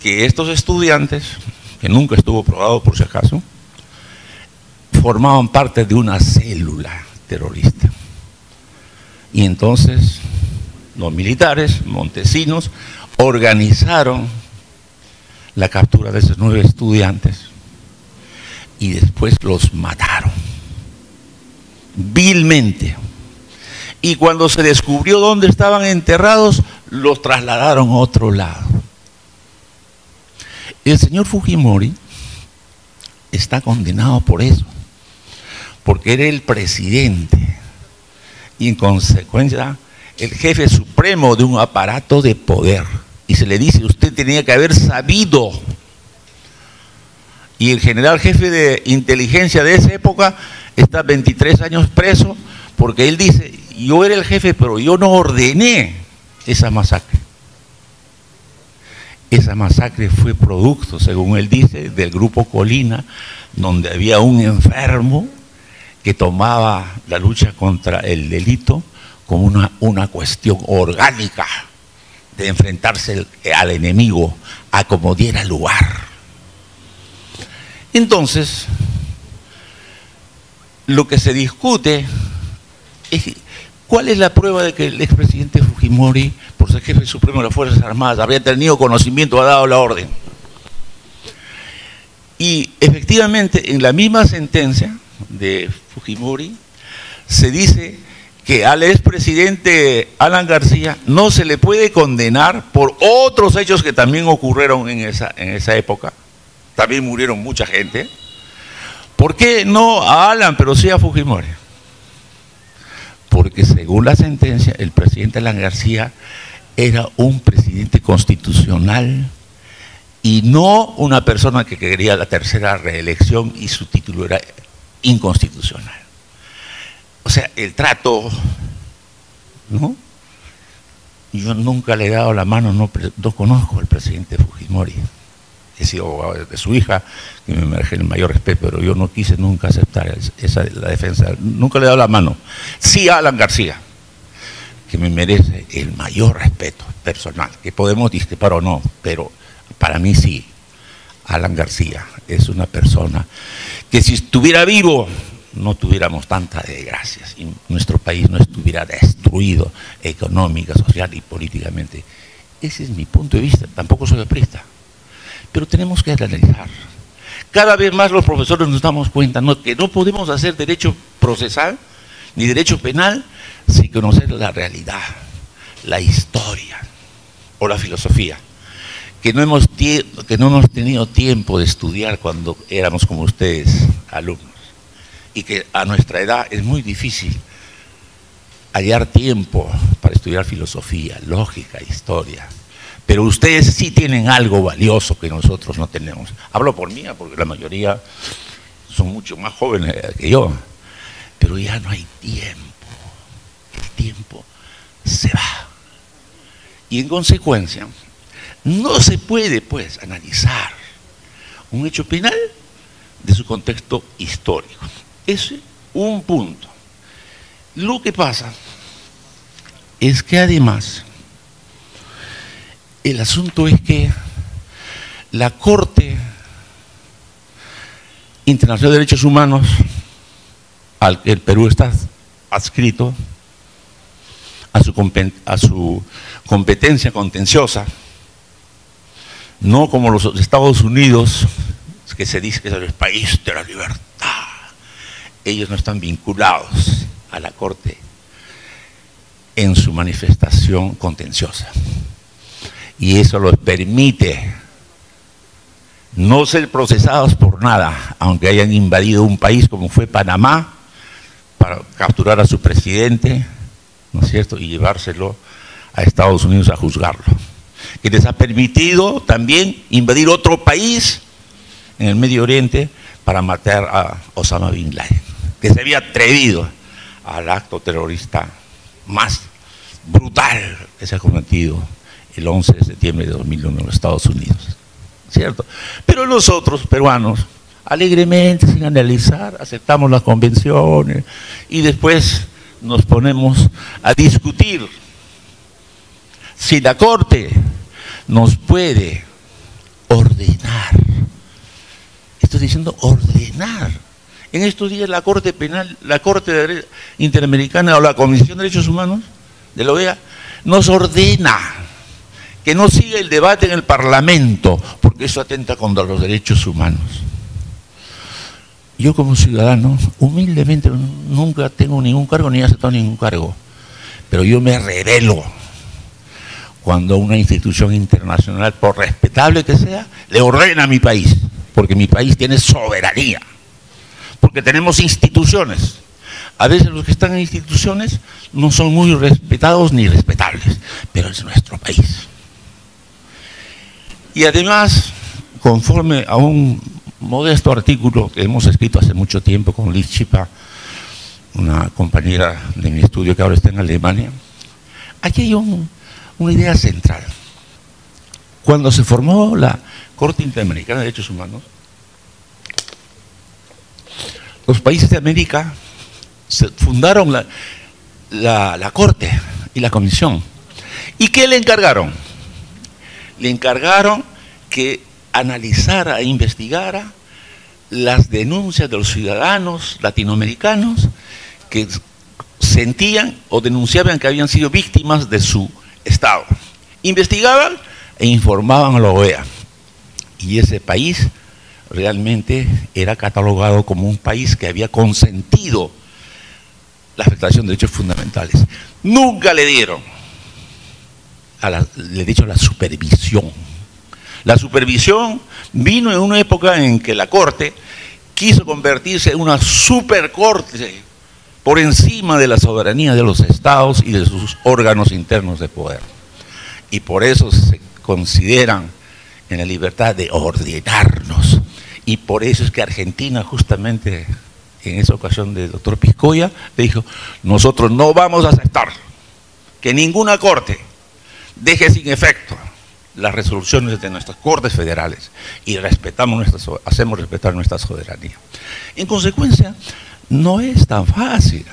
D: que estos estudiantes, que nunca estuvo probado por si acaso, formaban parte de una célula terrorista. Y entonces los militares, montesinos, organizaron la captura de esos 9 estudiantes y después los mataron vilmente. Y cuando se descubrió dónde estaban enterrados, los trasladaron a otro lado. El señor Fujimori está condenado por eso, porque era el presidente y en consecuencia el jefe supremo de un aparato de poder. Y se le dice, usted tenía que haber sabido. Y el general jefe de inteligencia de esa época está 23 años preso porque él dice, yo era el jefe, pero yo no ordené esa masacre. Esa masacre fue producto, según él dice, del grupo Colina, donde había un enfermo que tomaba la lucha contra el delito como una cuestión orgánica de enfrentarse al enemigo a como diera lugar. Entonces, lo que se discute es cuál es la prueba de que el expresidente Fujimori, por ser jefe supremo de las Fuerzas Armadas, habría tenido conocimiento, ha dado la orden. Y efectivamente, en la misma sentencia de Fujimori, se dice que al expresidente Alan García no se le puede condenar por otros hechos que también ocurrieron en esa época. También murieron mucha gente. ¿Por qué no a Alan, pero sí a Fujimori? Porque según la sentencia, el presidente Alan García era un presidente constitucional y no una persona que quería la tercera reelección y su título era inconstitucional. O sea, el trato, ¿no? Yo nunca le he dado la mano, no conozco al presidente Fujimori. He sido abogado de su hija, que me merece el mayor respeto, pero yo no quise nunca aceptar la defensa. Nunca le he dado la mano. Sí a Alan García, que me merece el mayor respeto personal, que podemos discrepar o no, pero para mí sí. Alan García es una persona que si estuviera vivo no tuviéramos tantas desgracias y nuestro país no estuviera destruido económica, social y políticamente. Ese es mi punto de vista. Tampoco soy aprista, pero tenemos que analizar. Cada vez más los profesores nos damos cuenta que no podemos hacer derecho procesal ni derecho penal sin conocer la realidad, la historia o la filosofía, que no hemos tenido tiempo de estudiar cuando éramos como ustedes, alumnos, y que a nuestra edad es muy difícil hallar tiempo para estudiar filosofía, lógica, historia. Pero ustedes sí tienen algo valioso que nosotros no tenemos. Hablo por mí, porque la mayoría son mucho más jóvenes que yo. Pero ya no hay tiempo. El tiempo se va. Y en consecuencia, no se puede, pues, analizar un hecho penal de su contexto histórico. Ese es un punto. Lo que pasa es que además el asunto es que la Corte Internacional de Derechos Humanos, al que el Perú está adscrito, a su competencia contenciosa, no como los Estados Unidos, que se dice que es el país de la libertad. Ellos no están vinculados a la Corte en su manifestación contenciosa. Y eso los permite no ser procesados por nada, aunque hayan invadido un país como fue Panamá, para capturar a su presidente, ¿no es cierto?, y llevárselo a Estados Unidos a juzgarlo. Que les ha permitido también invadir otro país en el Medio Oriente para matar a Osama Bin Laden, que se había atrevido al acto terrorista más brutal que se ha cometido el 11 de septiembre de 2001 en los Estados Unidos, ¿cierto? Pero nosotros, peruanos, alegremente, sin analizar, aceptamos las convenciones y después nos ponemos a discutir si la Corte nos puede ordenar. Estoy diciendo ordenar. En estos días la Corte Penal, la Corte Interamericana o la Comisión de Derechos Humanos de la OEA nos ordena que no siga el debate en el Parlamento, porque eso atenta contra los derechos humanos. Yo como ciudadano, humildemente, nunca tengo ningún cargo ni he aceptado ningún cargo, pero yo me rebelo cuando una institución internacional, por respetable que sea, le ordena a mi país, porque mi país tiene soberanía, porque tenemos instituciones. A veces los que están en instituciones no son muy respetados ni respetables, pero es nuestro país. Y además, conforme a un modesto artículo que hemos escrito hace mucho tiempo con Liz Chipa, una compañera de mi estudio que ahora está en Alemania, aquí hay una idea central. Cuando se formó la Corte Interamericana de Derechos Humanos, los países de América fundaron la Corte y la Comisión. ¿Y qué le encargaron? Le encargaron que analizara e investigara las denuncias de los ciudadanos latinoamericanos que sentían o denunciaban que habían sido víctimas de su Estado. Investigaban e informaban a la OEA. Y ese país realmente era catalogado como un país que había consentido la afectación de derechos fundamentales. Nunca le dieron la supervisión. La supervisión vino en una época en que la Corte quiso convertirse en una supercorte por encima de la soberanía de los estados y de sus órganos internos de poder. Y por eso se consideran en la libertad de ordenarnos. Y por eso es que Argentina, justamente en esa ocasión del doctor Piscoya, le dijo: nosotros no vamos a aceptar que ninguna corte deje sin efecto las resoluciones de nuestras cortes federales y hacemos respetar nuestra soberanía. En consecuencia, no es tan fácil,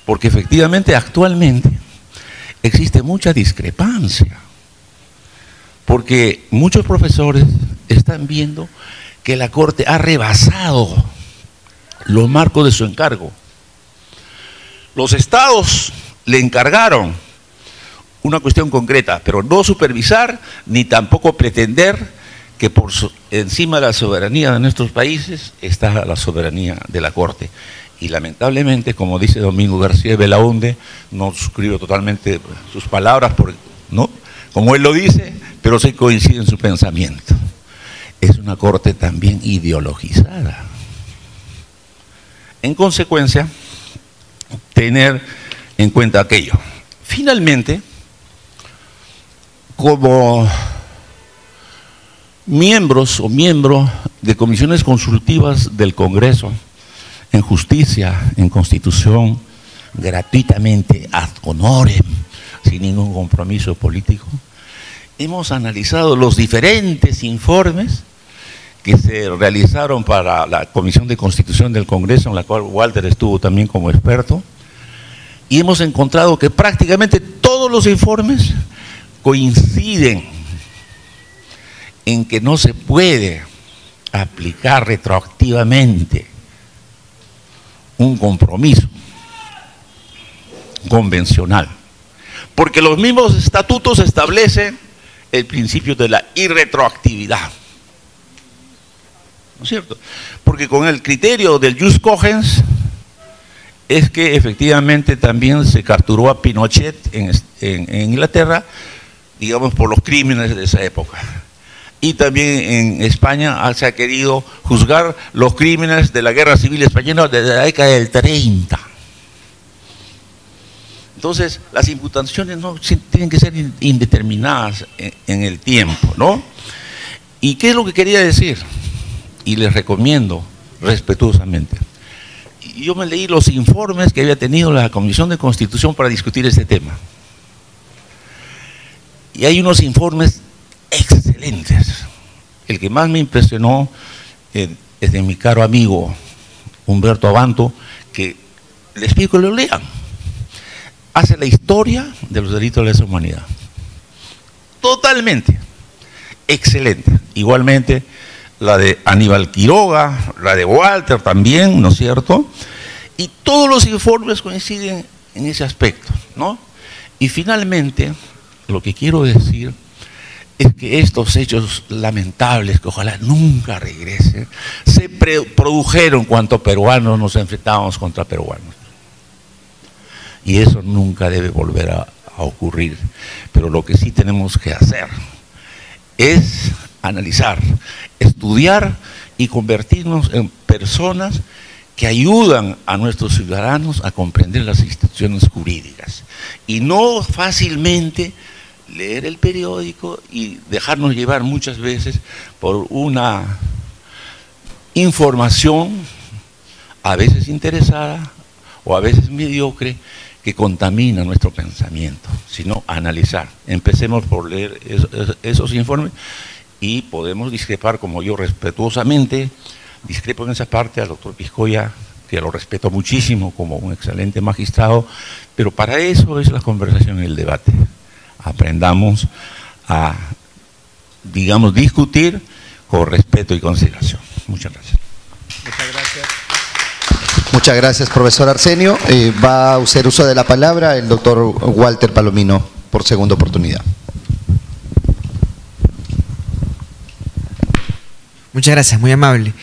D: porque efectivamente actualmente existe mucha discrepancia, porque muchos profesores están viendo que la Corte ha rebasado los marcos de su encargo. Los estados le encargaron una cuestión concreta, pero no supervisar ni tampoco pretender que por encima de la soberanía de nuestros países está la soberanía de la Corte. Y lamentablemente, como dice Domingo García de Belaúnde, no suscribo totalmente sus palabras, ¿no?, como él lo dice, pero sí coincide en su pensamiento. Es una Corte también ideologizada. En consecuencia, tener en cuenta aquello. Finalmente, como miembro de comisiones consultivas del Congreso, en justicia, en constitución, gratuitamente, ad honorem, sin ningún compromiso político, hemos analizado los diferentes informes que se realizaron para la Comisión de Constitución del Congreso, en la cual Walter estuvo también como experto, y hemos encontrado que prácticamente todos los informes coinciden en que no se puede aplicar retroactivamente un compromiso convencional, porque los mismos estatutos establecen el principio de la irretroactividad, ¿no es cierto? Porque con el criterio del jus cogens es que efectivamente también se capturó a Pinochet en Inglaterra, digamos, por los crímenes de esa época. Y también en España se ha querido juzgar los crímenes de la Guerra Civil Española desde la década del 30. Entonces, las imputaciones no tienen que ser indeterminadas en el tiempo, ¿no? ¿Y qué es lo que quería decir? Y les recomiendo respetuosamente. Yo me leí los informes que había tenido la Comisión de Constitución para discutir este tema. Y hay unos informes excelentes. El que más me impresionó es de mi caro amigo Humberto Abanto, que les pido que lo lean. Hace la historia de los delitos de lesa humanidad. Totalmente. Excelente. Igualmente la de Aníbal Quiroga, la de Walter también, ¿no es cierto? Y todos los informes coinciden en ese aspecto, ¿no? Y finalmente, lo que quiero decir es que estos hechos lamentables, que ojalá nunca regresen, se produjeron cuando peruanos nos enfrentábamos contra peruanos. y eso nunca debe volver a ocurrir. Pero lo que sí tenemos que hacer es analizar, estudiar y convertirnos en personas que ayudan a nuestros ciudadanos a comprender las instituciones jurídicas y no fácilmente leer el periódico y dejarnos llevar muchas veces por una información a veces interesada o a veces mediocre que contamina nuestro pensamiento, sino analizar. Empecemos por leer esos informes y podemos discrepar, como yo respetuosamente discrepo en esa parte al doctor Piscoya, que lo respeto muchísimo como un excelente magistrado, pero para eso es la conversación y el debate. Aprendamos a, digamos, discutir con respeto y consideración. Muchas gracias.
A: Muchas gracias. Muchas gracias, profesor Arsenio. Va a hacer uso de la palabra el doctor Walter Palomino por segunda oportunidad.
B: Muchas gracias, muy amable.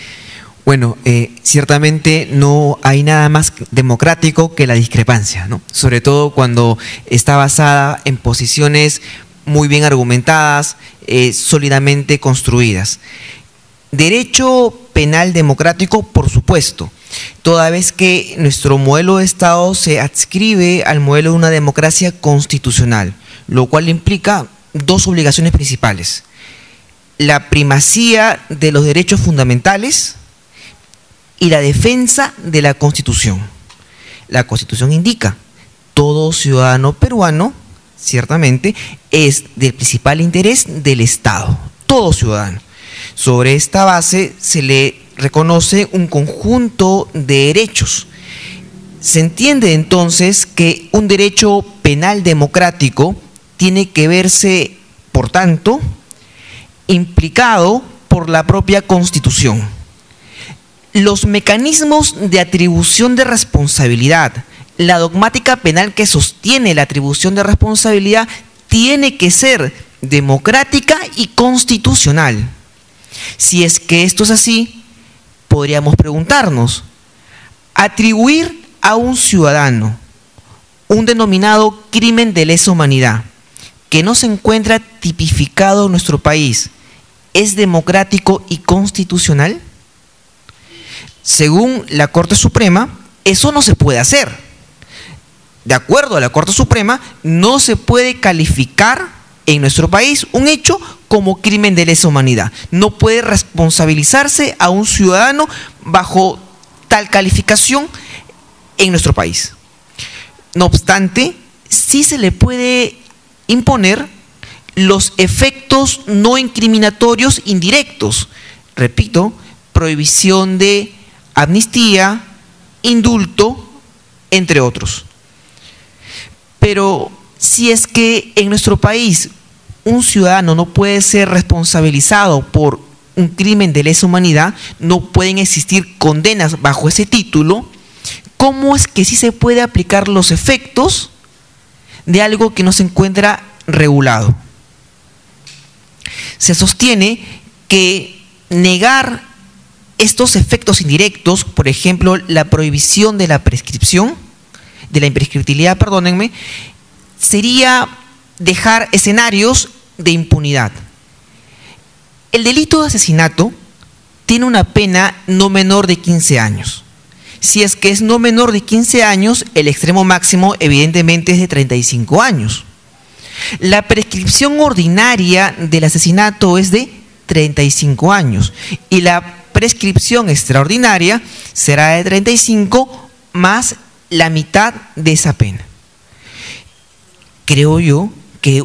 B: Bueno, ciertamente no hay nada más democrático que la discrepancia, ¿no? Sobre todo cuando está basada en posiciones muy bien argumentadas, sólidamente construidas. Derecho penal democrático, por supuesto, toda vez que nuestro modelo de Estado se adscribe al modelo de una democracia constitucional, lo cual implica dos obligaciones principales: la primacía de los derechos fundamentales y la defensa de la Constitución. La Constitución indica: todo ciudadano peruano, ciertamente, es del principal interés del Estado, todo ciudadano. Sobre esta base se le reconoce un conjunto de derechos. Se entiende entonces que un derecho penal democrático tiene que verse, por tanto, implicado por la propia Constitución. Los mecanismos de atribución de responsabilidad, la dogmática penal que sostiene la atribución de responsabilidad tiene que ser democrática y constitucional. Si es que esto es así, podríamos preguntarnos: atribuir a un ciudadano un denominado crimen de lesa humanidad que no se encuentra tipificado en nuestro país, ¿es democrático y constitucional? Según la Corte Suprema, eso no se puede hacer. De acuerdo a la Corte Suprema, no se puede calificar en nuestro país un hecho como crimen de lesa humanidad. No puede responsabilizarse a un ciudadano bajo tal calificación en nuestro país. No obstante, sí se le puede imponer los efectos no incriminatorios indirectos. Repito, prohibición de amnistía, indulto, entre otros. Pero si es que en nuestro país un ciudadano no puede ser responsabilizado por un crimen de lesa humanidad, no pueden existir condenas bajo ese título, ¿cómo es que sí se puede aplicar los efectos de algo que no se encuentra regulado? Se sostiene que negar estos efectos indirectos, por ejemplo, la prohibición de la prescripción, de la imprescriptibilidad, perdónenme, sería dejar escenarios de impunidad. El delito de asesinato tiene una pena no menor de 15 años. Si es que es no menor de 15 años, el extremo máximo evidentemente es de 35 años. La prescripción ordinaria del asesinato es de 35 años y la prescripción extraordinaria será de 35 más la mitad de esa pena. Creo yo que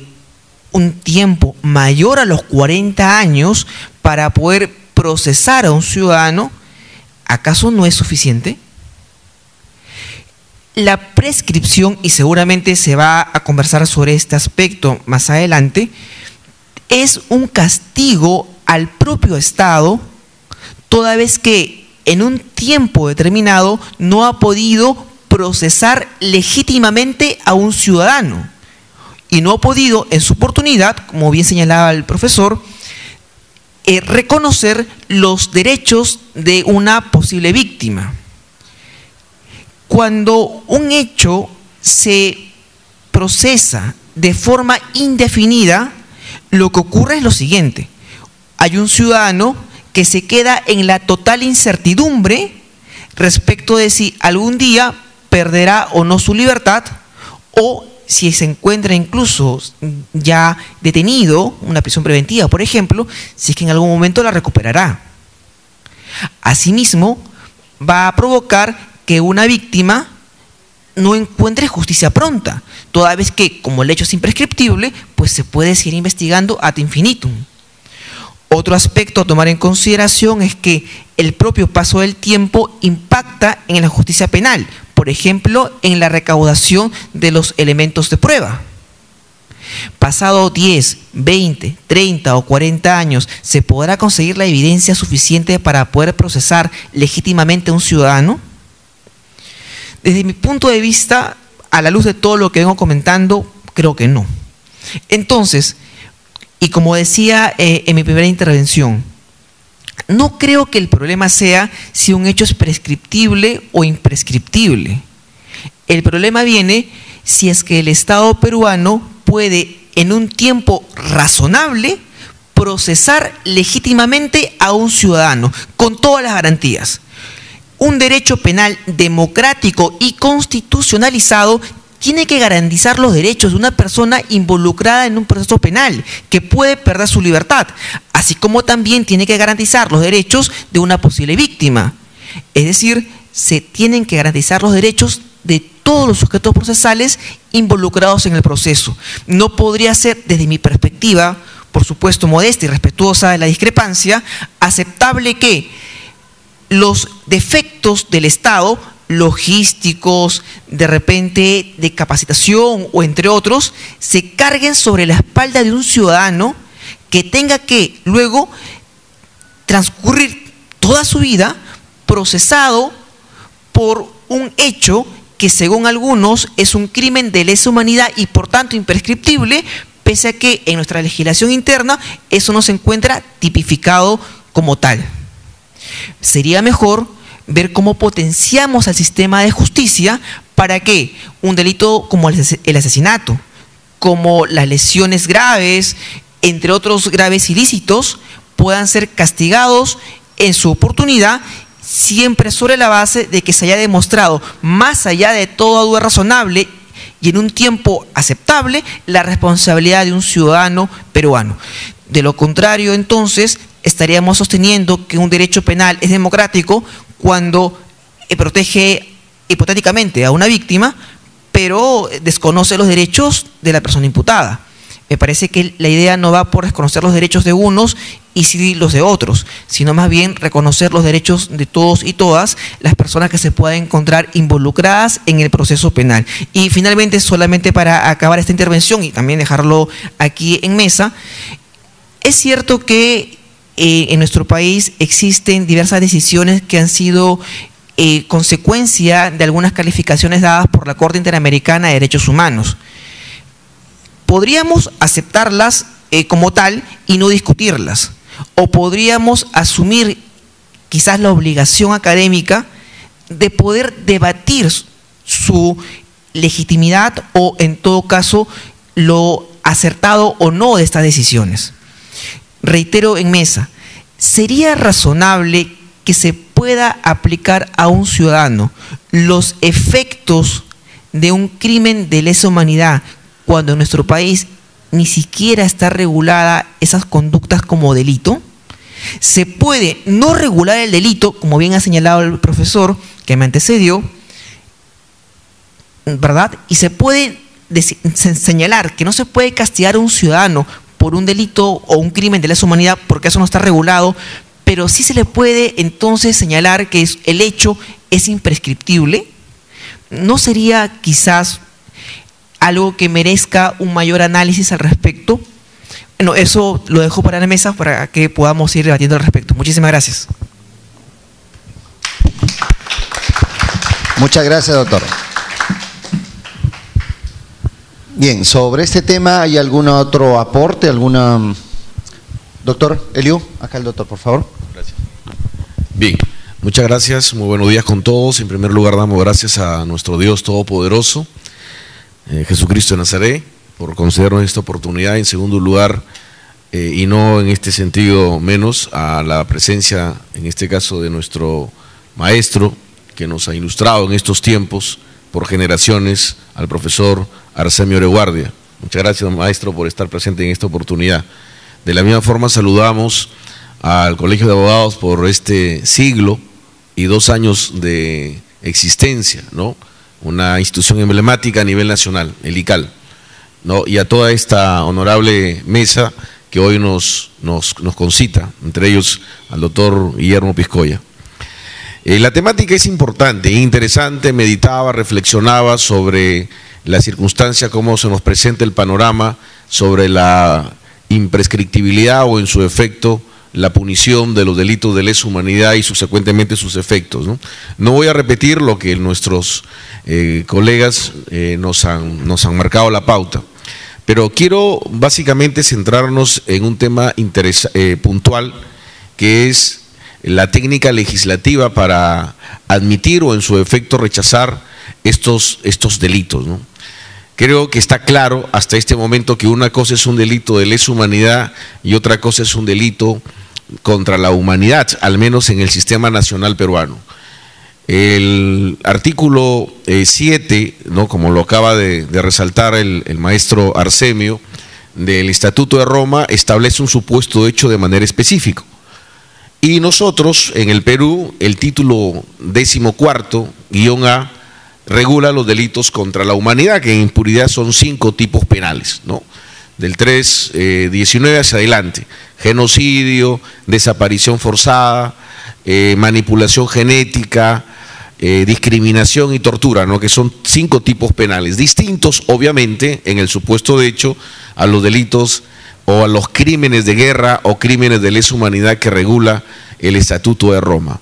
B: un tiempo mayor a los 40 años para poder procesar a un ciudadano, ¿acaso no es suficiente? La prescripción, y seguramente se va a conversar sobre este aspecto más adelante, es un castigo al propio Estado, toda vez que en un tiempo determinado no ha podido procesar legítimamente a un ciudadano y no ha podido en su oportunidad, como bien señalaba el profesor, reconocer los derechos de una posible víctima. Cuando un hecho se procesa de forma indefinida, lo que ocurre es lo siguiente: hay un ciudadano que se queda en la total incertidumbre respecto de si algún día perderá o no su libertad, o si se encuentra incluso ya detenido, una prisión preventiva, por ejemplo, si es que en algún momento la recuperará. Asimismo, va a provocar que una víctima no encuentre justicia pronta, toda vez que, como el hecho es imprescriptible, pues se puede seguir investigando ad infinitum. Otro aspecto a tomar en consideración es que el propio paso del tiempo impacta en la justicia penal, por ejemplo, en la recaudación de los elementos de prueba. Pasado 10, 20, 30 o 40 años, ¿se podrá conseguir la evidencia suficiente para poder procesar legítimamente a un ciudadano? Desde mi punto de vista, a la luz de todo lo que vengo comentando, creo que no. Entonces, y como decía en mi primera intervención, no creo que el problema sea si un hecho es prescriptible o imprescriptible. El problema viene si es que el Estado peruano puede, en un tiempo razonable, procesar legítimamente a un ciudadano, con todas las garantías. Un derecho penal democrático y constitucionalizado tiene que garantizar los derechos de una persona involucrada en un proceso penal que puede perder su libertad, así como también tiene que garantizar los derechos de una posible víctima. Es decir, se tienen que garantizar los derechos de todos los sujetos procesales involucrados en el proceso. No podría ser, desde mi perspectiva, por supuesto modesta y respetuosa de la discrepancia, aceptable que los defectos del Estado, logísticos, de repente de capacitación o entre otros, se carguen sobre la espalda de un ciudadano que tenga que luego transcurrir toda su vida procesado por un hecho que según algunos es un crimen de lesa humanidad y por tanto imprescriptible, pese a que en nuestra legislación interna eso no se encuentra tipificado como tal. Sería mejor ver cómo potenciamos al sistema de justicia para que un delito como el asesinato, como las lesiones graves, entre otros graves ilícitos, puedan ser castigados en su oportunidad, siempre sobre la base de que se haya demostrado, más allá de toda duda razonable y en un tiempo aceptable, la responsabilidad de un ciudadano peruano. De lo contrario, entonces, estaríamos sosteniendo que un derecho penal es democrático cuando protege hipotéticamente a una víctima, pero desconoce los derechos de la persona imputada. Me parece que la idea no va por desconocer los derechos de unos y sí los de otros, sino más bien reconocer los derechos de todos y todas las personas que se puedan encontrar involucradas en el proceso penal. Y finalmente, solamente para acabar esta intervención y también dejarlo aquí en mesa, es cierto que en nuestro país existen diversas decisiones que han sido consecuencia de algunas calificaciones dadas por la Corte Interamericana de Derechos Humanos. Podríamos aceptarlas como tal y no discutirlas, o podríamos asumir quizás la obligación académica de poder debatir su legitimidad o en todo caso lo acertado o no de estas decisiones. Reitero en mesa, ¿sería razonable que se pueda aplicar a un ciudadano los efectos de un crimen de lesa humanidad cuando en nuestro país ni siquiera está regulada esas conductas como delito? Se puede no regular el delito, como bien ha señalado el profesor que me antecedió, ¿verdad? Y se puede señalar que no se puede castigar a un ciudadano por un delito o un crimen de lesa humanidad porque eso no está regulado, pero sí se le puede entonces señalar que el hecho es imprescriptible. ¿No sería quizás algo que merezca un mayor análisis al respecto? Bueno, eso lo dejo para la mesa para que podamos ir debatiendo al respecto. Muchísimas gracias.
A: Muchas gracias, doctor. Bien, sobre este tema, ¿hay algún otro aporte? ¿Alguna? Doctor Eliu, acá el doctor, por favor.
E: Gracias. Bien, muchas gracias, muy buenos días con todos. En primer lugar, damos gracias a nuestro Dios Todopoderoso Jesucristo de Nazaret, por concedernos esta oportunidad. En segundo lugar, y no en este sentido menos, a la presencia, en este caso, de nuestro maestro, que nos ha ilustrado en estos tiempos, por generaciones, al profesor Arsemio Oreguardia. Muchas gracias, maestro, por estar presente en esta oportunidad. De la misma forma, saludamos al Colegio de Abogados por este siglo y 2 años de existencia, ¿no? Una institución emblemática a nivel nacional, el ICAL, ¿no? Y a toda esta honorable mesa que hoy nos concita, entre ellos al doctor Guillermo Piscoya. La temática es importante, interesante, meditaba, reflexionaba sobre la circunstancia, cómo se nos presenta el panorama sobre la imprescriptibilidad o en su efecto la punición de los delitos de lesa humanidad y subsecuentemente sus efectos, ¿no? No voy a repetir lo que nuestros colegas nos han marcado la pauta, pero quiero básicamente centrarnos en un tema puntual, que es la técnica legislativa para admitir o en su efecto rechazar estos delitos, ¿no? Creo que está claro hasta este momento que una cosa es un delito de lesa humanidad y otra cosa es un delito contra la humanidad, al menos en el sistema nacional peruano. El artículo 7, ¿no?, como lo acaba de resaltar el maestro Arsemio, del Estatuto de Roma, establece un supuesto hecho de manera específica. Y nosotros, en el Perú, el título 14-A regula los delitos contra la humanidad, que en impunidad son 5 tipos penales, ¿no? Del 3.19 hacia adelante: genocidio, desaparición forzada, manipulación genética, discriminación y tortura, ¿no?, que son 5 tipos penales, distintos obviamente en el supuesto de hecho a los delitos o a los crímenes de guerra o crímenes de lesa humanidad que regula el Estatuto de Roma.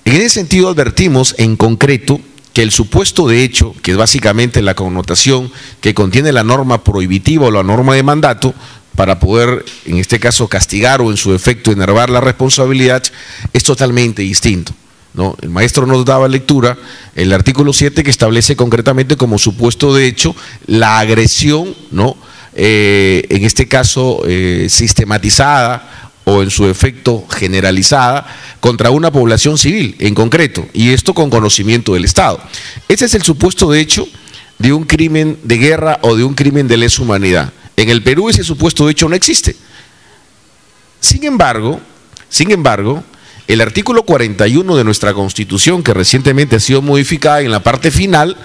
E: En ese sentido advertimos en concreto que el supuesto de hecho, que es básicamente la connotación que contiene la norma prohibitiva o la norma de mandato, para poder, en este caso, castigar o en su efecto enervar la responsabilidad, es totalmente distinto, ¿no? El maestro nos daba lectura el artículo 7, que establece concretamente como supuesto de hecho la agresión, ¿no?, en este caso sistematizada o en su efecto generalizada contra una población civil en concreto, y esto con conocimiento del Estado. Ese es el supuesto de hecho de un crimen de guerra o de un crimen de lesa humanidad. En el Perú ese supuesto de hecho no existe. Sin embargo, el artículo 41 de nuestra Constitución, que recientemente ha sido modificada, en la parte final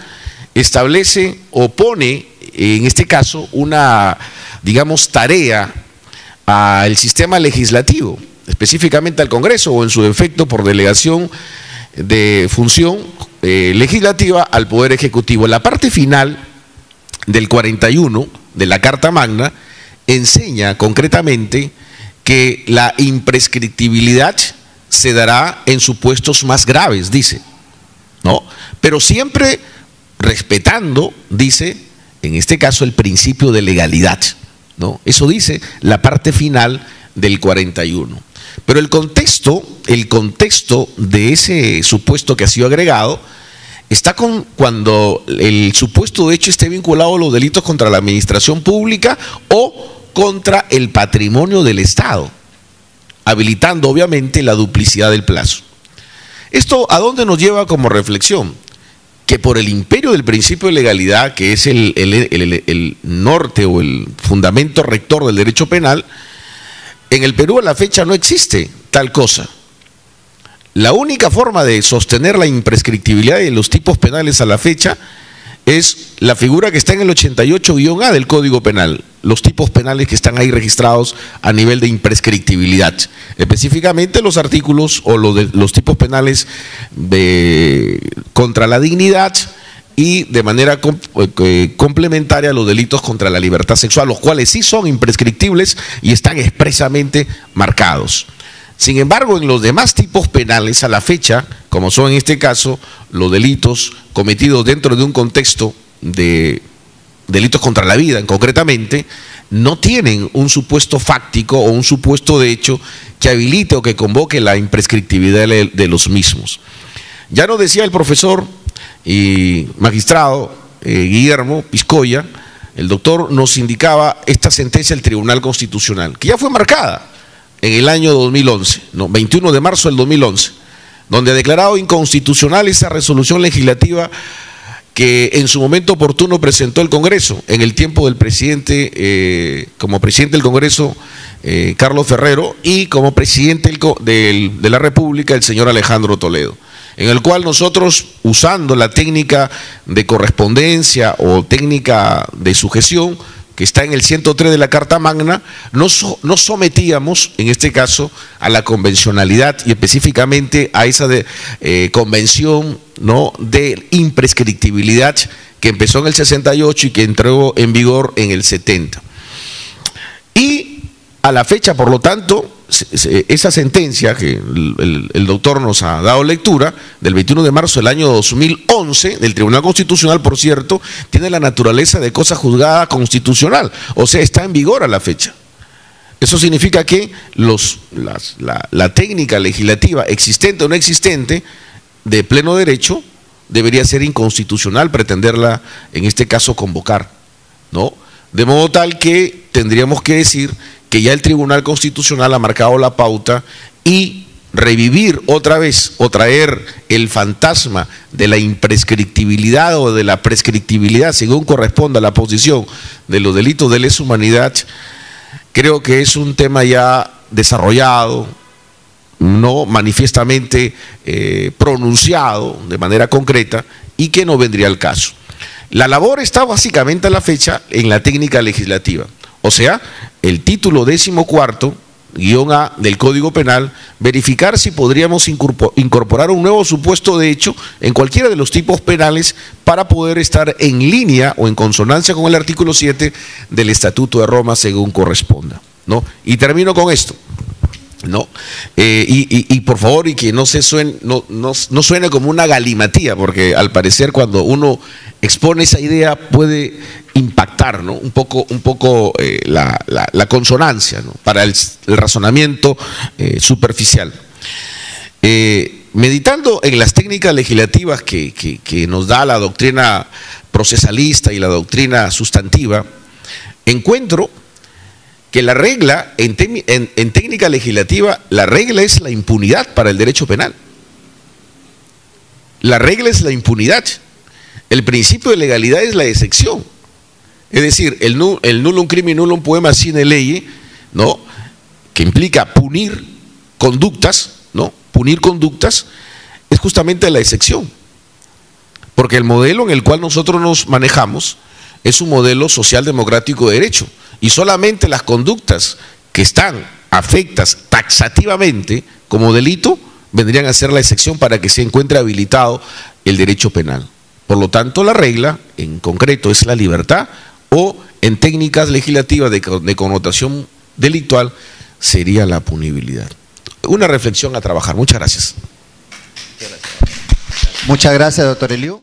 E: establece o pone, en este caso, una, digamos, tarea al sistema legislativo, específicamente al Congreso, o en su defecto por delegación de función legislativa al Poder Ejecutivo. La parte final del 41 de la Carta Magna enseña concretamente que la imprescriptibilidad se dará en supuestos más graves, dice, ¿no? Pero siempre respetando, dice, en este caso, el principio de legalidad, ¿no? Eso dice la parte final del 41. Pero el contexto de ese supuesto que ha sido agregado está cuando el supuesto de hecho esté vinculado a los delitos contra la administración pública o contra el patrimonio del Estado, habilitando obviamente la duplicidad del plazo. ¿Esto a dónde nos lleva como reflexión? Que por el imperio del principio de legalidad, que es el norte o el fundamento rector del derecho penal, en el Perú a la fecha no existe tal cosa. La única forma de sostener la imprescriptibilidad de los tipos penales a la fecha es la figura que está en el 88-A del Código Penal, los tipos penales que están ahí registrados a nivel de imprescriptibilidad, específicamente los artículos o los tipos penales contra la dignidad y de manera complementaria los delitos contra la libertad sexual, los cuales sí son imprescriptibles y están expresamente marcados. Sin embargo, en los demás tipos penales a la fecha, como son en este caso los delitos cometidos dentro de un contexto de delitos contra la vida, concretamente, no tienen un supuesto fáctico o un supuesto de hecho que habilite o que convoque la imprescriptibilidad de los mismos. Ya nos decía el profesor y magistrado Guillermo Piscoya, el doctor nos indicaba esta sentencia del Tribunal Constitucional, que ya fue marcada en el año 2011, 21 de marzo del 2011, donde ha declarado inconstitucional esa resolución legislativa que en su momento oportuno presentó el Congreso, en el tiempo del presidente, como presidente del Congreso, Carlos Ferrero, y como presidente de la República, el señor Alejandro Toledo, en el cual nosotros, usando la técnica de correspondencia o técnica de sujeción, que está en el 103 de la Carta Magna, nos sometíamos, en este caso, a la convencionalidad y específicamente a esa convención, ¿no?, de imprescriptibilidad que empezó en el 68 y que entró en vigor en el 70. Y a la fecha, por lo tanto, esa sentencia que el doctor nos ha dado lectura, del 21 de marzo del año 2011, del Tribunal Constitucional, por cierto, tiene la naturaleza de cosa juzgada constitucional, o sea, está en vigor a la fecha. Eso significa que la técnica legislativa existente o no existente, de pleno derecho, debería ser inconstitucional pretenderla, en este caso, convocar, ¿no? De modo tal que tendríamos que decir que ya el Tribunal Constitucional ha marcado la pauta y revivir otra vez o traer el fantasma de la imprescriptibilidad o de la prescriptibilidad, según corresponda a la posición de los delitos de lesa humanidad, creo que es un tema ya desarrollado, no manifiestamente pronunciado de manera concreta y que no vendría al caso. La labor está básicamente a la fecha en la técnica legislativa. O sea, el título 14-A del Código Penal, verificar si podríamos incorporar un nuevo supuesto de hecho en cualquiera de los tipos penales para poder estar en línea o en consonancia con el artículo 7 del Estatuto de Roma según corresponda, ¿no? Y termino con esto, ¿no? Y por favor, y que no suene como una galimatía, porque al parecer cuando uno expone esa idea puede impactar, ¿no?, un poco la consonancia, ¿no?, para el razonamiento superficial. Meditando en las técnicas legislativas que nos da la doctrina procesalista y la doctrina sustantiva, encuentro que la regla, en técnica legislativa, la regla es la impunidad para el derecho penal. La regla es la impunidad. El principio de legalidad es la excepción. Es decir, el nullum crimen nullum poema sine lege, ¿no?, que implica punir conductas, ¿no?, punir conductas, es justamente la excepción. Porque el modelo en el cual nosotros nos manejamos es un modelo social democrático de derecho. Y solamente las conductas que están afectas taxativamente como delito vendrían a ser la excepción para que se encuentre habilitado el derecho penal. Por lo tanto, la regla en concreto es la libertad, o en técnicas legislativas de connotación delictual sería la punibilidad. Una reflexión a trabajar. Muchas gracias.
A: Muchas gracias, doctor Eliu.